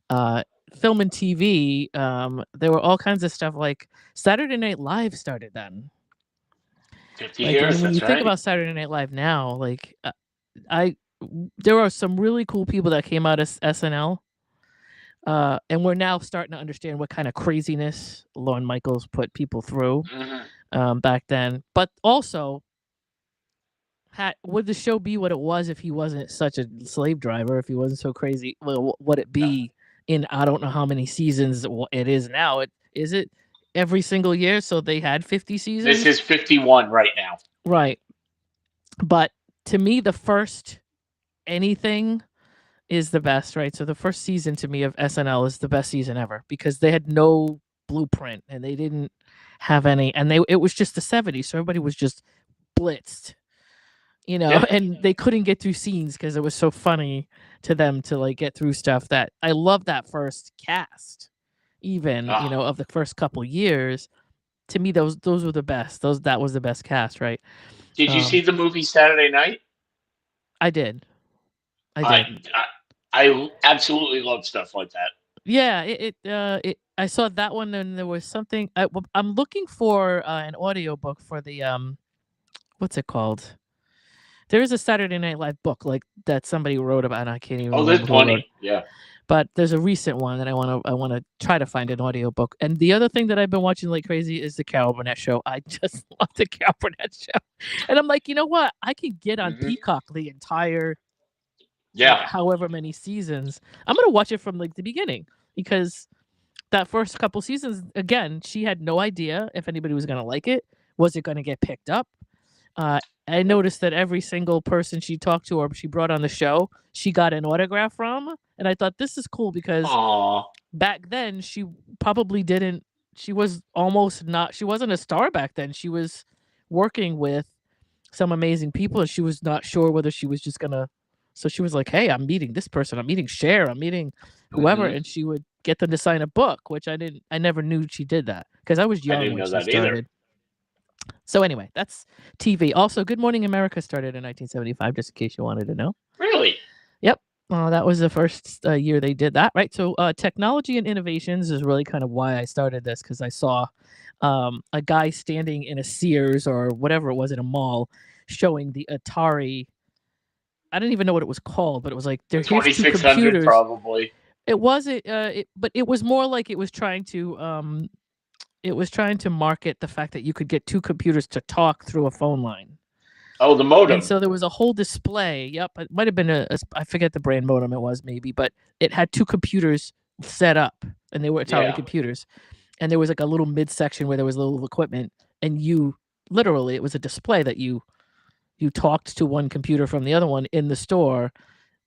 Film and TV, there were all kinds of stuff like Saturday Night Live started then. 50 Like, years. and when That's you think right. about Saturday Night Live now, like there are some really cool people that came out of SNL. And we're now starting to understand what kind of craziness Lorne Michaels put people through back then. But also, would the show be what it was if he wasn't such a slave driver, if he wasn't so crazy? Well, would it be in I don't know how many seasons it is now? Is it every single year? So they had 50 seasons? This is 51 right now. Right. But to me, the first anything is the best, right? So the first season to me of SNL is the best season ever because they had no blueprint and they didn't have any, and it was just the 70s, so everybody was just blitzed, Yeah. and they couldn't get through scenes because it was so funny to them to like get through stuff. That I love that first cast, even of the first couple years. To me, those were the best. That was the best cast, right? Did you see the movie Saturday Night? I did. I absolutely love stuff like that. Yeah, I saw that one, and there was something. I'm looking for an audiobook for the what's it called? There is a Saturday Night Live book like that somebody wrote about, and I can't even remember there's who wrote plenty. it. Yeah. But there's a recent one that I want to try to find an audiobook. And the other thing that I've been watching like crazy is the Carol Burnett show. I just love the Carol Burnett show, and I'm like, you know what? I can get on Peacock the entire. Yeah. Like, however many seasons. I'm gonna watch it from like the beginning because that first couple seasons, again, she had no idea if anybody was gonna like it. Was it gonna get picked up? I noticed that every single person she talked to or she brought on the show, she got an autograph from, and I thought this is cool because back then she probably didn't. She was almost not. She wasn't a star back then. She was working with some amazing people, and she was not sure whether she was just gonna. So she was like, "Hey, I'm meeting this person. I'm meeting Cher. I'm meeting whoever," and she would get them to sign a book, which I didn't. I never knew she did that because I was young when she started. Either. So anyway, that's TV. Also, Good Morning America started in 1975, just in case you wanted to know. Really? Yep. That was the first year they did that, right? So technology and innovations is really kind of why I started this, because I saw a guy standing in a Sears or whatever it was in a mall showing the Atari. I didn't even know what it was called, but it was like here's two computers. Probably. It wasn't, but it was more like it was trying to market the fact that you could get two computers to talk through a phone line. Oh, the modem. And so there was a whole display. Yep, it might have been I forget the brand modem it was maybe, but it had two computers set up, and they were Atari computers. And there was like a little midsection where there was a little equipment, and you literally it was a display that you talked to one computer from the other one in the store.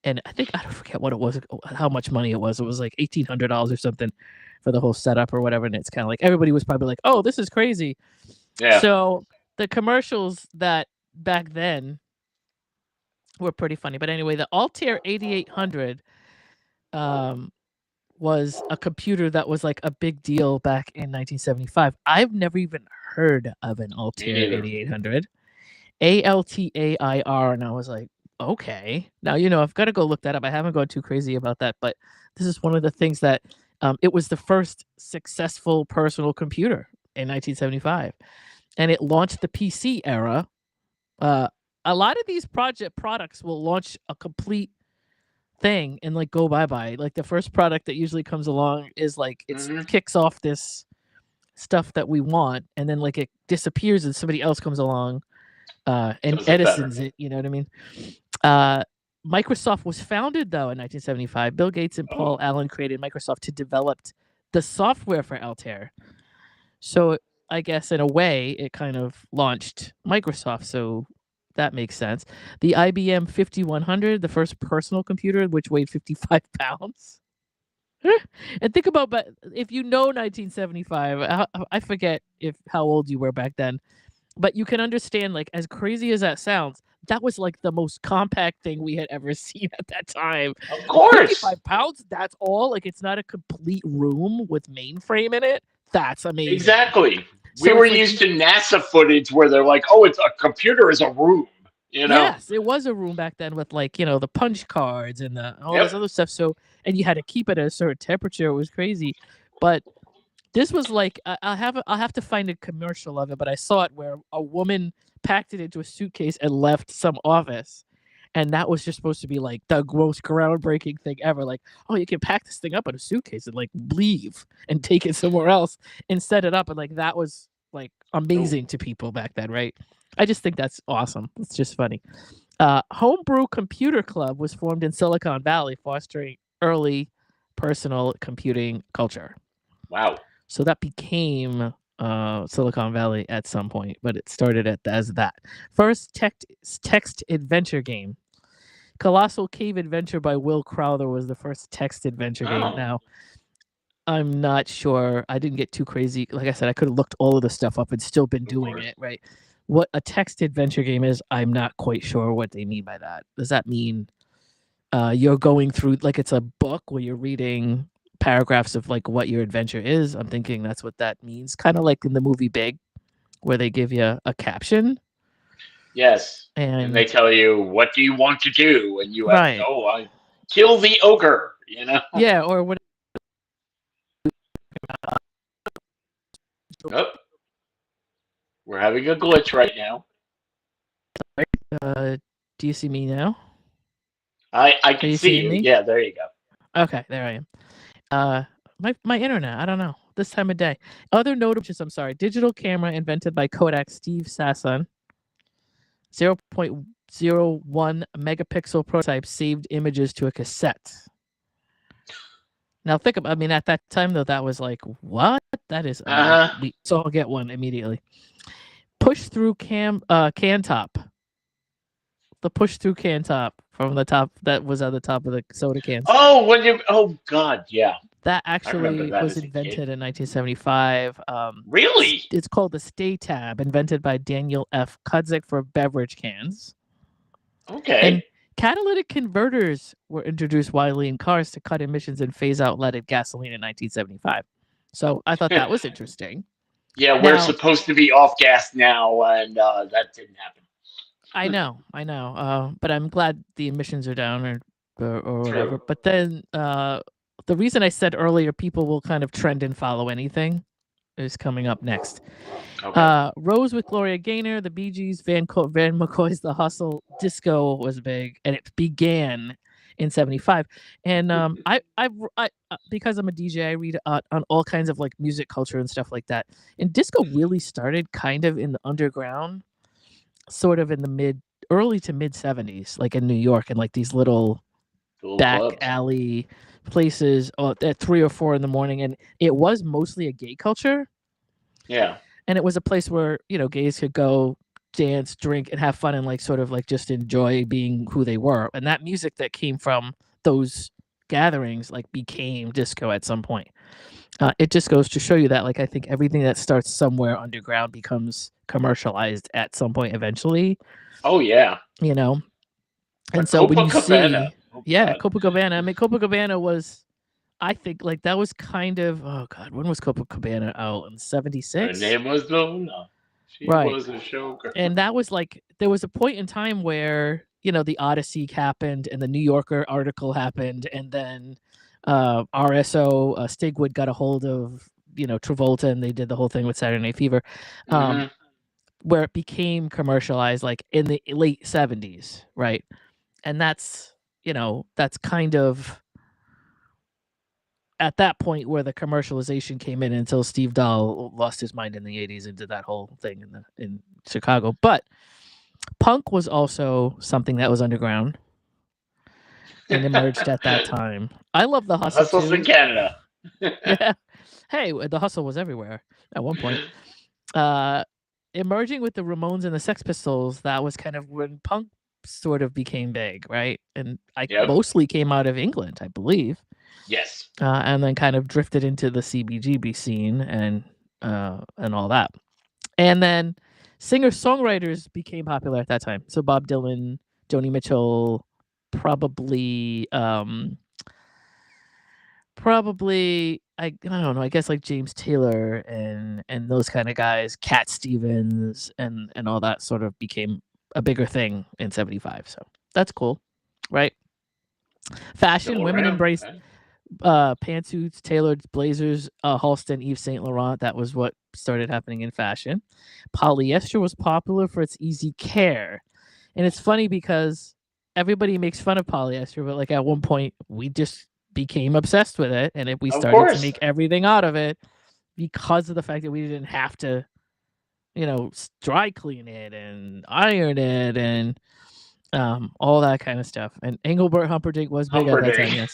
And I think, I don't forget what it was, how much money it was. It was like $1,800 or something for the whole setup or whatever. And it's kind of like, everybody was probably like, oh, this is crazy. Yeah. So the commercials that back then were pretty funny. But anyway, the Altair 8800 was a computer that was like a big deal back in 1975. I've never even heard of an Altair 8800. Altair, and I was like, okay. Now, I've got to go look that up. I haven't gone too crazy about that, but this is one of the things that it was the first successful personal computer in 1975, and it launched the PC era. A lot of these products will launch a complete thing and like go bye-bye. Like the first product that usually comes along is like it kicks off this stuff that we want, and then like it disappears and somebody else comes along and Edison's it, you know what I mean? Microsoft was founded though in 1975. Bill Gates and Paul Allen created Microsoft to develop the software for Altair. So I guess in a way it kind of launched Microsoft. So that makes sense. The IBM 5100, the first personal computer, which weighed 55 pounds. And think about, but if you know 1975, I forget how old you were back then, but you can understand, like, as crazy as that sounds, that was like the most compact thing we had ever seen at that time. Of course. 55 pounds, that's all. Like, it's not a complete room with mainframe in it. That's amazing. Exactly. So We were it's like used to NASA footage where they're like, oh, it's a computer is a room, you know? Yes, it was a room back then with, like, the punch cards and all Yep. this other stuff. So, and you had to keep it at a certain temperature. It was crazy. But this was like, I'll have to find a commercial of it, but I saw it where a woman packed it into a suitcase and left some office. And that was just supposed to be like the most groundbreaking thing ever. Like, oh, you can pack this thing up in a suitcase and like leave and take it somewhere else and set it up. And like that was like amazing to people back then, right? I just think that's awesome. It's just funny. Homebrew Computer Club was formed in Silicon Valley, fostering early personal computing culture. Wow. So that became Silicon Valley at some point, but it started as that. First text adventure game. Colossal Cave Adventure by Will Crowther was the first text adventure game. Oh. Now, I'm not sure. I didn't get too crazy. Like I said, I could have looked all of the stuff up and still been doing it, right? What a text adventure game is, I'm not quite sure what they mean by that. Does that mean you're going through, like, it's a book where you're reading paragraphs of like what your adventure is? I'm thinking that's what that means. Kind of like in the movie Big, where they give you a caption. Yes. And they tell you, what do you want to do? And you have right. to go, I kill the ogre, you know? Yeah, or what. Oh. We're having a glitch right now. Do you see me now? I can see you. Yeah, there you go. Okay, there I am. My internet, I don't know. This time of day. Other notable, I'm sorry, digital camera invented by Kodak Steve Sasson. 0.01 megapixel prototype saved images to a cassette. Now think about, I mean, at that time though, that was like, what? That is, so I'll get one immediately. Push through can top. The push through can top from the top that was at the top of the soda cans. Oh God, yeah. That actually was invented in 1975. Really? It's called the Stay Tab, invented by Daniel F. Kudzik for beverage cans. Okay. And catalytic converters were introduced widely in cars to cut emissions and phase out leaded gasoline in 1975. So I thought that was interesting. Yeah, we're supposed to be off gas now, and that didn't happen. I know. But I'm glad the emissions are down or whatever. True. But then the reason I said earlier people will kind of trend and follow anything is coming up next. Okay. Rose with Gloria Gaynor, the Bee Gees, Van McCoy's The Hustle, disco was big, and it began in 75. And I because I'm a DJ, I read on all kinds of like music culture and stuff like that. And disco really started kind of in the underground, sort of in the early to mid 70s, like in New York, and like these little back clubs. Alley places at 3 or 4 in the morning, and it was mostly a gay culture. Yeah. And it was a place where, gays could go dance, drink, and have fun and like sort of like just enjoy being who they were. And that music that came from those gatherings like became disco at some point. It just goes to show you that, like, I think everything that starts somewhere underground becomes commercialized at some point eventually. Oh yeah. And so when you see, Copacabana. I mean, Copacabana was, I think, like, that was kind of, oh God, when was Copacabana out? In 76? Her name was Luna. She was a showgirl. And that was like, there was a point in time where, the Odyssey happened and the New Yorker article happened, and then RSO, Stigwood got a hold of, Travolta, and they did the whole thing with Saturday Night Fever, where it became commercialized like in the late 70s, right? And that's, that's kind of at that point where the commercialization came in until Steve Dahl lost his mind in the 80s and did that whole thing in Chicago. But punk was also something that was underground and emerged at that time. I love the Hustle. Hustle's in Canada. Yeah. Hey, the Hustle was everywhere at one point. Emerging with the Ramones and the Sex Pistols, that was kind of when punk sort of became big, right? And mostly came out of England, I believe. Yes. And then kind of drifted into the CBGB scene and all that. And then singer-songwriters became popular at that time. So Bob Dylan, Joni Mitchell, probably I don't know, I guess like James Taylor and those kind of guys, Cat Stevens and all that sort of became a bigger thing in 75. So that's cool, right? Fashion, Still women around. embraced pantsuits, tailored blazers, Halston, Yves Saint Laurent. That was what started happening in fashion. Polyester was popular for its easy care. And it's funny because everybody makes fun of polyester, but like at one point we just became obsessed with it, and we Of started to course. make everything out of it because of the fact that we didn't have to, dry clean it and iron it and all that kind of stuff. And Engelbert Humperdinck was big at that time,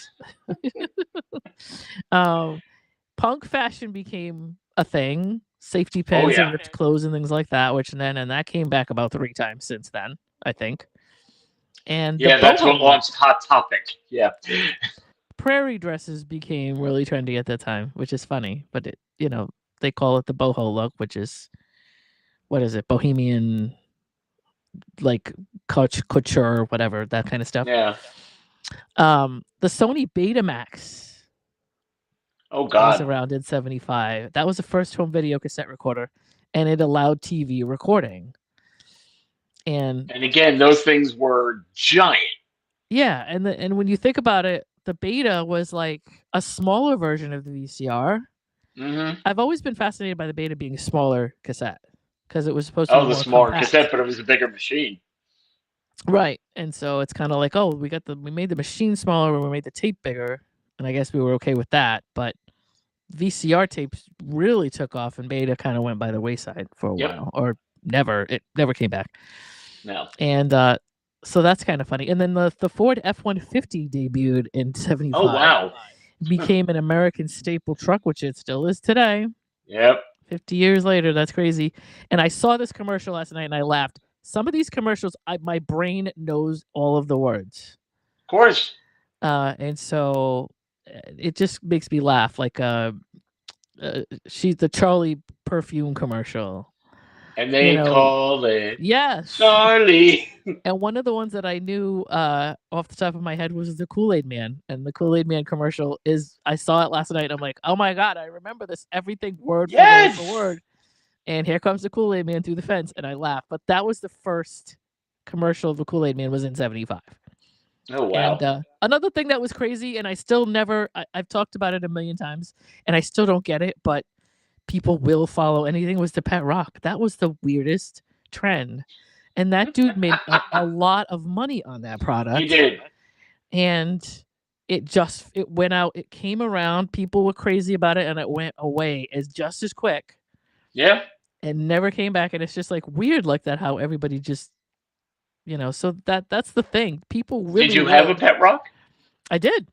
yes. Punk fashion became a thing. Safety pins and ripped clothes and things like that, and that came back about 3 times since then, I think. And that's what launched Hot Topic. Yeah. Prairie dresses became really trendy at that time, which is funny, but they call it the boho look, which is, what is it, bohemian, like couture, whatever, that kind of stuff. Yeah. The Sony Betamax. Oh God. Was around in 75. That was the first home video cassette recorder, and it allowed TV recording. And again, those things were giant. Yeah, and when you think about it, the Beta was like a smaller version of the VCR. Mm-hmm. I've always been fascinated by the Beta being a smaller cassette because it was supposed to be the smaller cassette, but it was a bigger machine. Right, and so it's kind of like, oh, we made the machine smaller when we made the tape bigger, and I guess we were okay with that. But VCR tapes really took off, and Beta kind of went by the wayside for a while, or never. It never came back. No. And so that's kind of funny. And then the Ford F-150 debuted in 75. Oh, wow. Became an American staple truck, which it still is today. Yep. 50 years later, that's crazy. And I saw this commercial last night, and I laughed. Some of these commercials, my brain knows all of the words. Of course. And so it just makes me laugh. Like she's the Charlie perfume commercial. And they call it Charlie. And one of the ones that I knew off the top of my head was the Kool-Aid Man. And the Kool-Aid Man commercial I saw it last night. And I'm like, oh my God, I remember this. Everything word for word for word. And here comes the Kool-Aid Man through the fence. And I laughed. But that was the first commercial of the Kool-Aid Man was in 75. Oh, wow. And another thing that was crazy, and I still I've talked about it a million times, and I still don't get it, but people will follow anything, was the pet rock. That was the weirdest trend. And that dude made a lot of money on that product. He did. And it went out, it came around, people were crazy about it, and it went away just as quick. Yeah. And never came back. And it's just like weird like that, how everybody just, so that's the thing. People really. Did you have a pet rock? I did.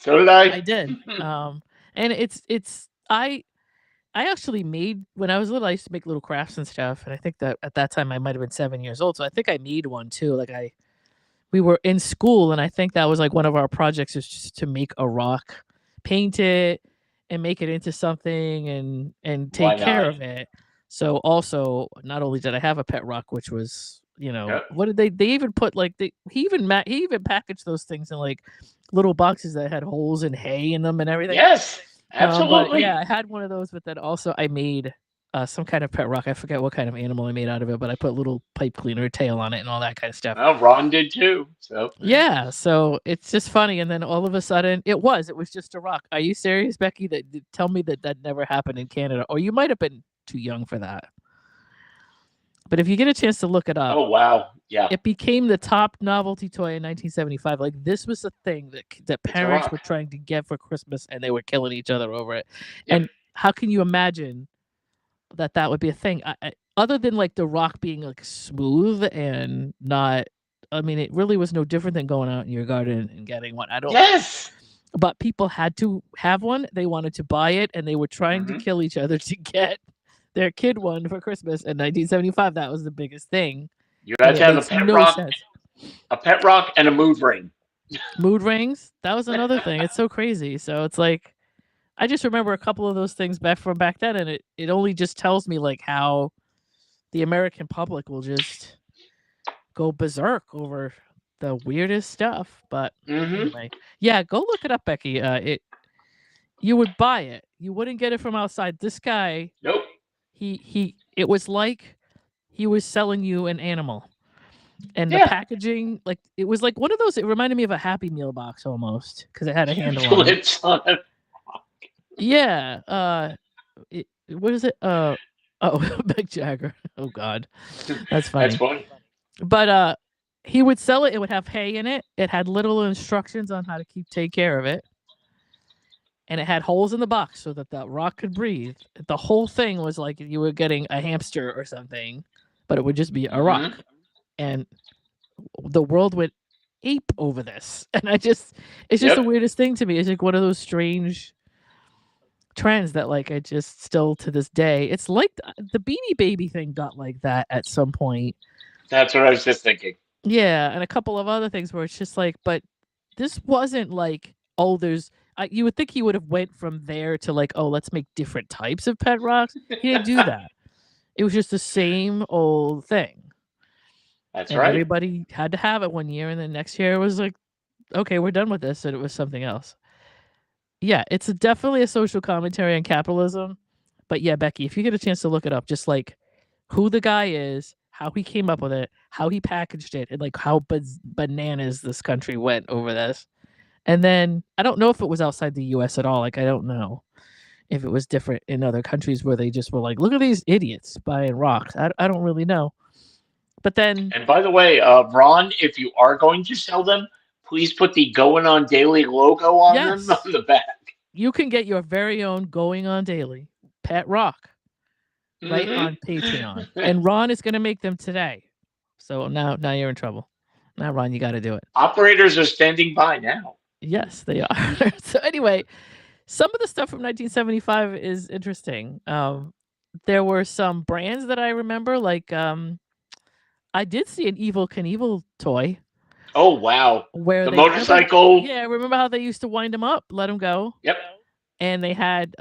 So did I. I did. And I actually made, when I was little, I used to make little crafts and stuff. And I think that at that time I might have been 7 years old. So I think I made one too. Like we were in school, and I think that was like one of our projects, is just to make a rock, paint it and make it into something and take care of it. So also, not only did I have a pet rock, which was, what did they even put, like, he even packaged those things in like little boxes that had holes and hay in them and everything. Yes. Absolutely. I had one of those, but then also I made some kind of pet rock. I forget what kind of animal I made out of it, but I put a little pipe cleaner tail on it and all that kind of stuff. Well, Ron did too. So yeah, so it's just funny. And then all of a sudden, it was just a rock. Are you serious, Becky? Tell me that never happened in Canada, or you might have been too young for that. But if you get a chance to look it up, oh wow, yeah, it became the top novelty toy in 1975. Like, this was the thing that parents were trying to get for Christmas, and they were killing each other over it. Yep. And how can you imagine that would be a thing? Other than like the rock being like smooth and not, I mean, it really was no different than going out in your garden and getting one. Yes. But people had to have one. They wanted to buy it, and they were trying to kill each other to get their kid one for Christmas in 1975. That was the biggest thing. You had to have a pet rock and a mood ring. Mood rings. That was another thing. It's so crazy. So it's like I just remember a couple of those things back then, and it only just tells me like how the American public will just go berserk over the weirdest stuff. But anyway, yeah, go look it up, Becky. You would buy it. You wouldn't get it from outside. This guy, Nope. it was like he was selling you an animal. And the Yeah. packaging, like it was like one of those. It reminded me of a Happy Meal box almost because it had a handle on it. Lips on it. Yeah. What is it? Oh, Mick Jagger. Oh God, that's funny. That's funny. But he would sell it. It would have hay in it. It had little instructions on how to take care of it, and it had holes in the box so that the rock could breathe. The whole thing was like you were getting a hamster or something, but it would just be a rock, and the world went ape over this. And it's just the weirdest thing to me. It's like one of those strange trends that like I just still to this day. It's like the Beanie Baby thing got like that at some point. That's what I was just thinking. Yeah, and a couple of other things where it's just like, but this wasn't like, oh, you would think he would have went from there to like, oh, let's make different types of pet rocks. He didn't do that. It was just the same old thing. That's and right. Everybody had to have it one year, and then next year it was like, okay, we're done with this, and it was something else. Yeah, it's definitely a social commentary on capitalism. But yeah, Becky, if you get a chance to look it up, just like who the guy is, how he came up with it, how he packaged it, and like how bananas this country went over this. And then I don't know if it was outside the U.S. at all. Like I don't know if it was different in other countries where they just were like, look at these idiots buying rocks. I don't really know. But then, and by the way, Ron, if you are going to sell them, please put the Going On Daily logo on them on the back. You can get your very own Going On Daily pet rock right on Patreon. And Ron is going to make them today. So now you're in trouble. Now, Ron, you got to do it. Operators are standing by now. Yes, they are. So anyway, some of the stuff from 1975 is interesting. There were some brands that I remember, like I did see an Evel Knievel toy. Oh, wow. Where the motorcycle. Yeah, remember how they used to wind him up, let him go? Yep. And they had,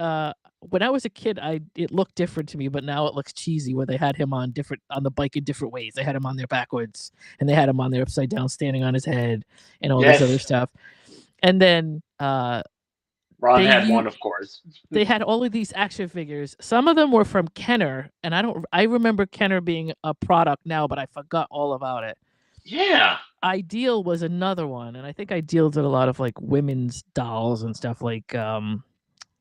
when I was a kid, it looked different to me, but now it looks cheesy where they had him on the bike in different ways. They had him on there backwards, and they had him on there upside down, standing on his head, and all this other stuff. And then Ron had one, of course. They had all of these action figures. Some of them were from Kenner, and I remember Kenner being a product now, but I forgot all about it. Yeah. Ideal was another one, and I think Ideal did a lot of like women's dolls and stuff like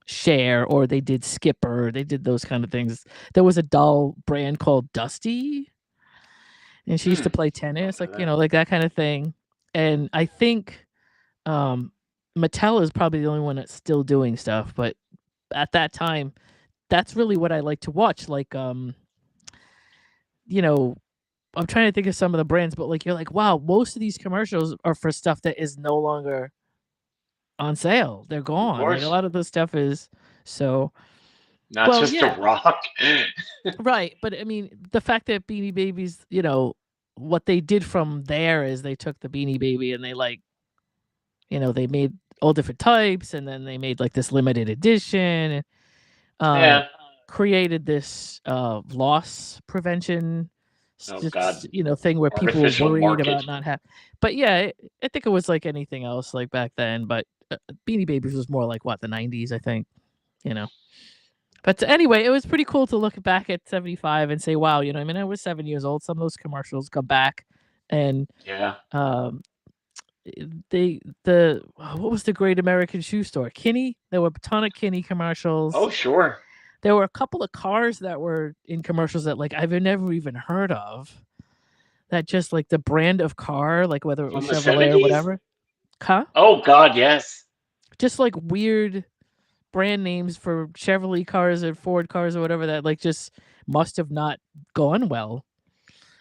Cher, or they did Skipper. They did those kind of things. There was a doll brand called Dusty, and she used to play tennis, like like that kind of thing. And I think Mattel is probably the only one that's still doing stuff, but at that time, that's really what I like to watch. Like, I'm trying to think of some of the brands, but like, you're like, wow, most of these commercials are for stuff that is no longer on sale. They're gone. Like, a lot of this stuff is so. Not just a rock. Right. But I mean, the fact that Beanie Babies, what they did from there is they took the Beanie Baby and they they made all different types, and then they made like this limited edition, created this loss prevention thing where people were worried about not having. But yeah, I think it was like anything else like back then, but Beanie Babies was more like the 90s, I think, But anyway, it was pretty cool to look back at 75 and say, wow, I was 7 years old. Some of those commercials come back, and what was the Great American Shoe Store? Kinney. There were a ton of Kinney commercials. Oh, sure. There were a couple of cars that were in commercials that like I've never even heard of. That just like the brand of car, like whether it was Chevrolet or whatever. Huh? Oh God, yes. Just like weird brand names for Chevrolet cars or Ford cars or whatever that like just must have not gone well,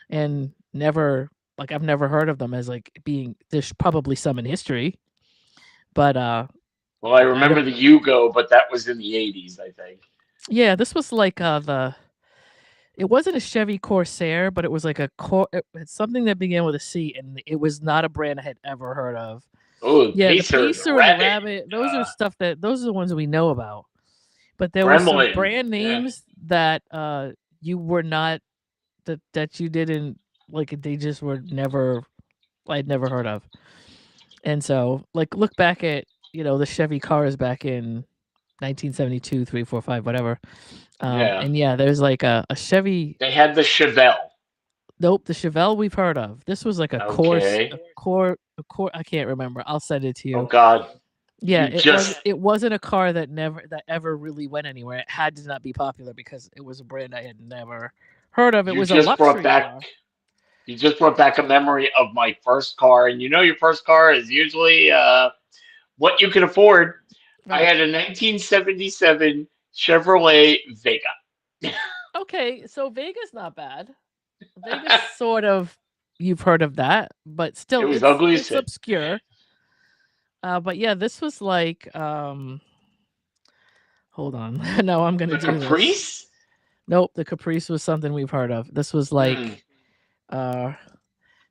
and never. Like I've never heard of them as like being. There's probably some in history, but well, I remember the Yugo, but that was in the 80s, I think. Yeah, this was like it wasn't a Chevy Corsair, but it was like it's something that began with a C, and it was not a brand I had ever heard of. Oh, Yeah, the Pacer, the Pacer and the Rabbit, Rabbit, those are stuff those are the ones we know about. But there were some Gremlin. brand Yeah. names that you were not that you didn't like. They just were never I'd never heard of. And so, like, look back at the Chevy cars back in 1972, 3, 4, 5, whatever. Yeah. And yeah, there's like a Chevy. They had the Chevelle. Nope, the Chevelle we've heard of. This was like a Okay. core. I can't remember. I'll send it to Oh you. God. Yeah, You just it wasn't a car that ever really went anywhere. It had to not be popular because it was a brand I had never heard of. It you was a just brought luxury back car. you just brought back a memory of my first car, and your first car is usually what you can afford. I Right. had a 1977 Chevrolet Vega. Okay, so Vega's not bad. Vega's sort of you've heard of that, but It still was ugly as it's sin. obscure. But yeah, this was like hold on. No, I'm gonna The do this. Caprice? Nope, the Caprice was something we've heard of. This was like uh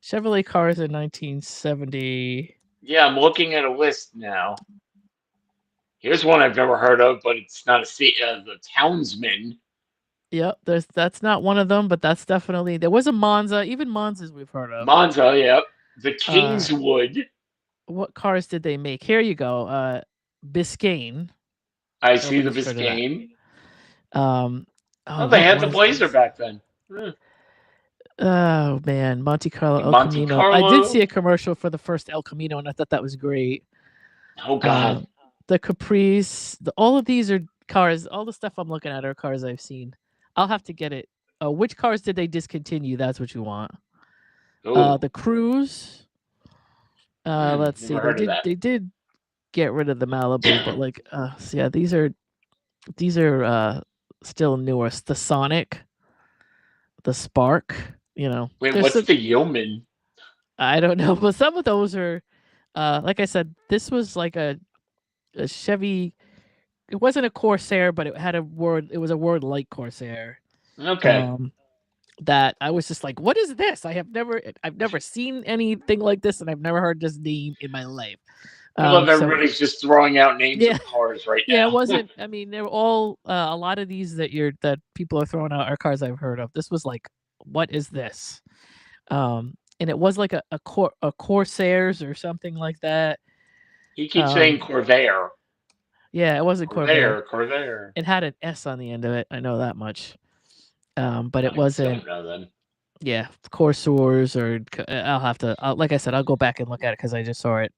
Chevrolet cars in 1970. Yeah, I'm looking at a list now. Here's one I've never heard of, but it's not the Townsman. Yep, that's not one of them, but that's definitely there was a Monza. Even Monzas we've heard of. Monza, yep. The Uh, Kingswood. what cars did they make? Here you go. Biscayne. I see the Nobody's heard of that. Biscayne. Oh, they what had the was Blazer this? back then. Oh man, Monte Carlo, El Monte Camino. I did Carlo. see a commercial for the first El Camino, and I thought that was great. Oh God. The Caprice, all of these are cars. All the stuff I'm looking at are cars I've seen. I'll have to get it. Which cars did they discontinue? That's what you want. Oh, The Cruise. Let's see. never heard of that. They did get rid of the Malibu, but like, so yeah, these are still newer. The Sonic, the Spark. Wait, what's the Yeoman? I don't know, but some of those are, like I said, this was like a Chevy. It wasn't a Corsair, but it had a word. It was a word like Corsair. Okay. That I was just like, what is this? I've never seen anything like this, and I've never heard this name in my life. I love everybody's just throwing out names of cars right now. Yeah, it wasn't. I mean, they're all a lot of these that people are throwing out are cars I've heard of. This was like, what is this? And it was like a Corsairs or something like that. He keeps saying Corvair. Yeah, it wasn't Corvair. Corvair. It had an S on the end of it. I know that much. But it wasn't. Don't know then. Yeah, Corsairs or I'll have to. Like I said, I'll go back and look at it because I just saw it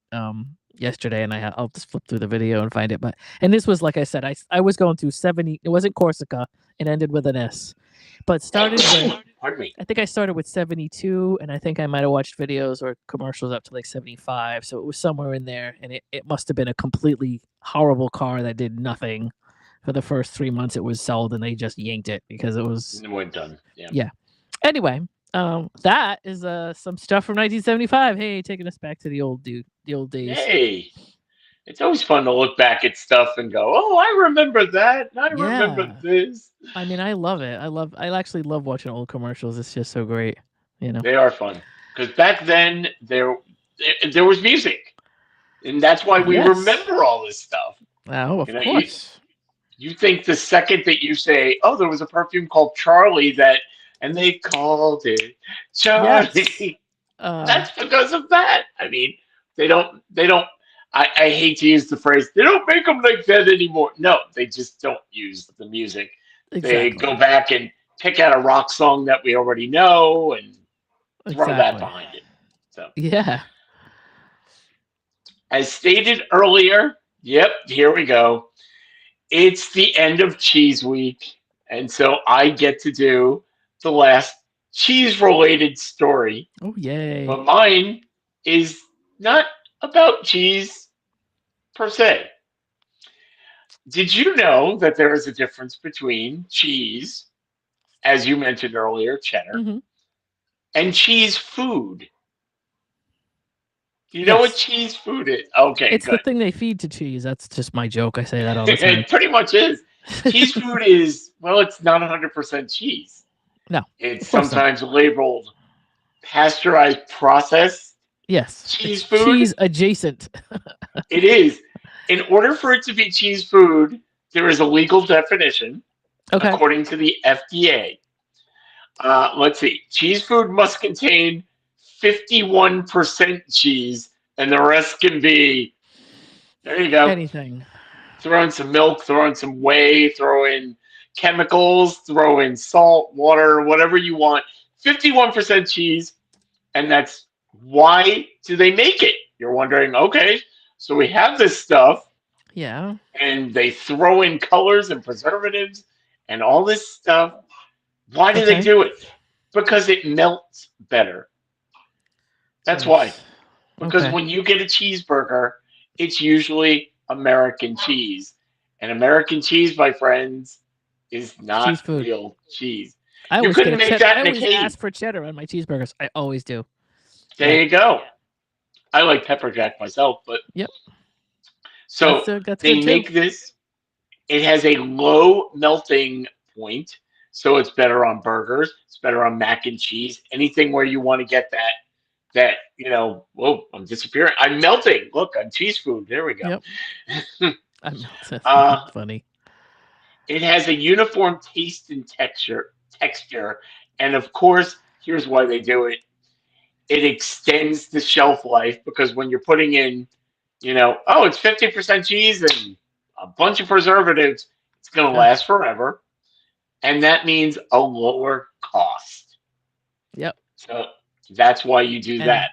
yesterday, and I'll just flip through the video and find it. And this was, like I said, I was going through 70. It wasn't Corsica. It ended with an S, but started with. Pardon me. I think I started with 72, and I think I might have watched videos or commercials up to like 75. So it was somewhere in there, and it must have been a completely horrible car that did nothing for the first 3 months it was sold, and they just yanked it because it was. We're done. Yeah. Anyway, that is some stuff from 1975. Hey, taking us back to the old days. Hey, it's always fun to look back at stuff and go, "Oh, I remember that. I remember this." I mean, I love it. I actually love watching old commercials. It's just so great. They are fun because back then there was music, and that's why we remember all this stuff. Oh, of course. You think the second that you say, "Oh, there was a perfume called Charlie and they called it Charlie," yes. That's because of that. I mean, they don't. I hate to use the phrase. They don't make them like that anymore. No, they just don't use the music. Exactly. They go back and pick out a rock song that we already know and throw that behind it. So yeah. As stated earlier, yep, here we go. It's the end of Cheese Week, and so I get to do the last cheese-related story. Oh, yay. But mine is not about cheese per se. Did you know that there is a difference between cheese, as you mentioned earlier, cheddar, and cheese food? Do you know what cheese food is? Okay, it's the thing they feed to cheese. That's just my joke. I say that all the time. It pretty much is. Cheese food is, well, it's not 100% cheese. No. It's sometimes labeled pasteurized processed Yes. cheese It's food. cheese adjacent. It is. In order for it to be cheese food, there is a legal definition Okay. according to the FDA. Let's see. Cheese food must contain 51% cheese, and the rest can be, there you go. Anything. Throw in some milk, throw in some whey, throw in chemicals, throw in salt, water, whatever you want. 51% cheese, and that's why do they make it? You're wondering, okay, so we have this stuff, Yeah. and they throw in colors and preservatives and all this stuff. Why do they Okay. do it? Because it melts better. That's why. Nice. Because Okay. when you get a cheeseburger, it's usually American cheese. And American cheese, my friends, is not Cheese food. real cheese. I You always get couldn't a make cheddar. that I in a always cave. ask for cheddar on my cheeseburgers. I always do. There Yeah. you go. I like pepper jack myself, but Yep. so That's they good too. make this. It has a low melting point, so it's better on burgers. It's better on mac and cheese. Anything where you want to get that whoa, I'm disappearing. I'm melting. Look, I'm cheese food. There we go. Yep. I'm melted. uh, Funny. it has a uniform taste and texture, and of course, here's why they do it. It extends the shelf life because when you're putting in, oh, it's 50% cheese and a bunch of preservatives, it's going to Ugh. last forever. And that means a lower cost. Yep. So that's why you do And that.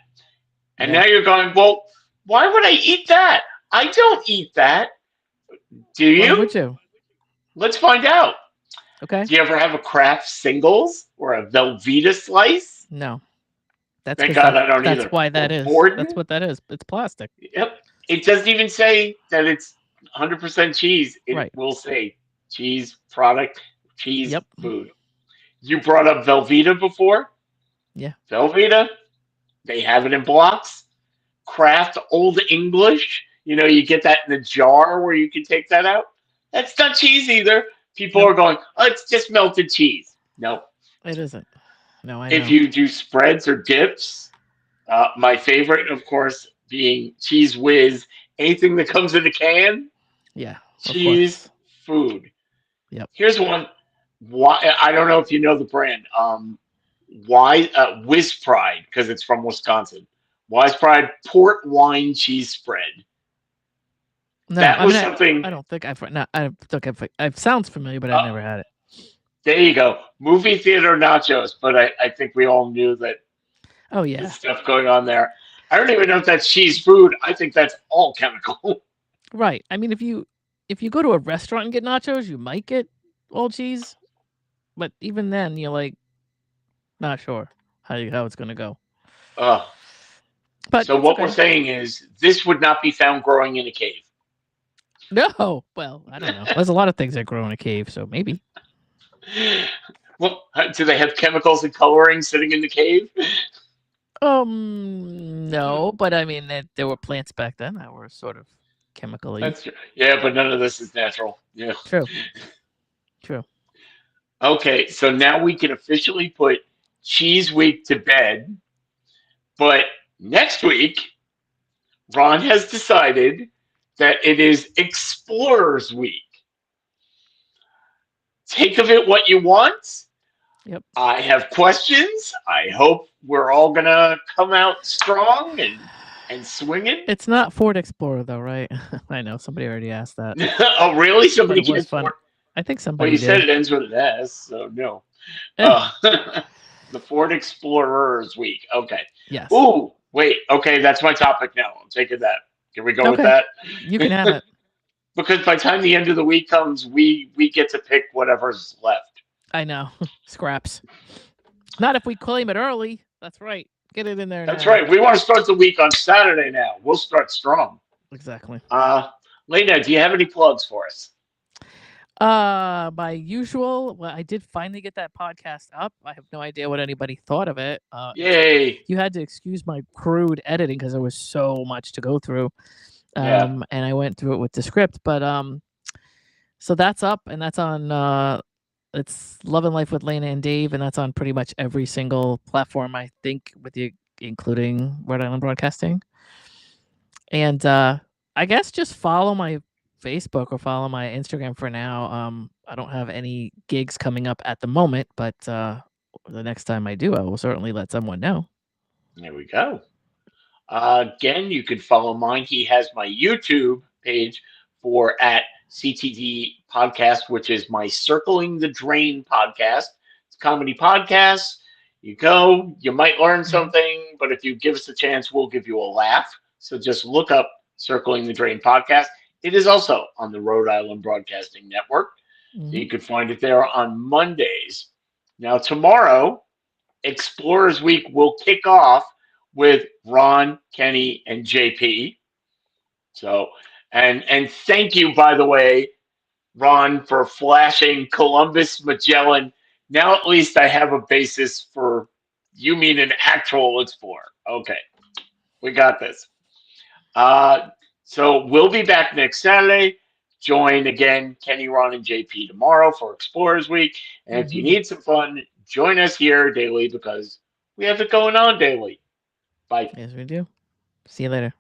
And yeah. now you're going, well, why would I eat that? I don't eat that. Do Why you? would you? Let's find out. Okay. Do you ever have a Kraft Singles or a Velveeta slice? No. That's Thank 'cause God I don't that's either. why Or that is. Borden? That's what that is. It's plastic. Yep. It doesn't even say that it's 100% cheese. It Right. will say cheese product, cheese Yep. food. You brought up Velveeta before? Yeah. Velveeta, they have it in blocks. Kraft Old English, you get that in a jar where you can take that out. That's not cheese either. People Nope. are going, oh, it's just melted cheese. No. It isn't. No, I know. If you do spreads or dips, my favorite, of course, being Cheese Whiz. Anything that comes in a can, Yeah. cheese food. Yep. Here's one. Why I don't know if you know the brand. Why Whiz Pride because it's from Wisconsin. Wise Pride port wine cheese spread. No, That was something. I don't think I've. No, I think I've. Sounds familiar, but I've never had it. There you go. Movie theater nachos, but I think we all knew that. Oh yeah. There's stuff going on there. I don't even know if that's cheese food. I think that's all chemical. Right. I mean, if you go to a restaurant and get nachos, you might get all cheese, but even then, you're like, not sure how it's gonna go. But so what we're saying is this would not be found growing in a cave. No. Well, I don't know. There's a lot of things that grow in a cave, so maybe. Well, do they have chemicals and coloring sitting in the cave? No, but I mean, there were plants back then that were sort of chemically. That's true. Yeah, but none of this is natural. Yeah. True. Okay, so now we can officially put Cheese Week to bed. But next week, Ron has decided that it is Explorers Week. Take of it what you want. Yep. I have questions. I hope we're all going to come out strong and swinging. It's not Ford Explorer, though, right? I know. Somebody already asked that. Oh, really? Somebody But it was can't fun. I think somebody Well, you did. said it ends with an S, so no. The Ford Explorers Week. Okay. Yes. Ooh, wait. Okay, that's my topic now. I'm taking that. Can we go with that? You can have it. Because by the time the end of the week comes, we get to pick whatever's left. I know. Scraps. Not if we claim it early. That's right. Get it in there. That's right. We want to start the week on Saturday now. We'll start strong. Exactly. Lena, do you have any plugs for us? My usual. Well, I did finally get that podcast up. I have no idea what anybody thought of it. Yay! You had to excuse my crude editing because there was so much to go through. Yeah. And I went through it with the script, but so that's up and that's on. It's Love and Life with Lena and Dave, and that's on pretty much every single platform. I think, with the including Rhode Island Broadcasting. And I guess just follow my Facebook or follow my Instagram for now. I don't have any gigs coming up at the moment, but the next time I do, I will certainly let someone know. There we go. Again, you can follow mine. He has my YouTube page for at CTD Podcast, which is my Circling the Drain podcast. It's a comedy podcast. You go, you might learn something, but if you give us a chance, we'll give you a laugh. So just look up Circling the Drain podcast. It is also on the Rhode Island Broadcasting Network. So you can find it there on Mondays. Now, tomorrow, Explorers Week will kick off with Ron, Kenny, and JP. So, and thank you, by the way, Ron, for flashing Columbus Magellan. Now at least I have a basis for you mean an actual explorer. Okay, we got this. So we'll be back next Saturday. Join again Kenny, Ron, and JP tomorrow for Explorers Week. And if you need some fun, join us here daily because we have it going on daily. Bye. Yes, we do. See you later.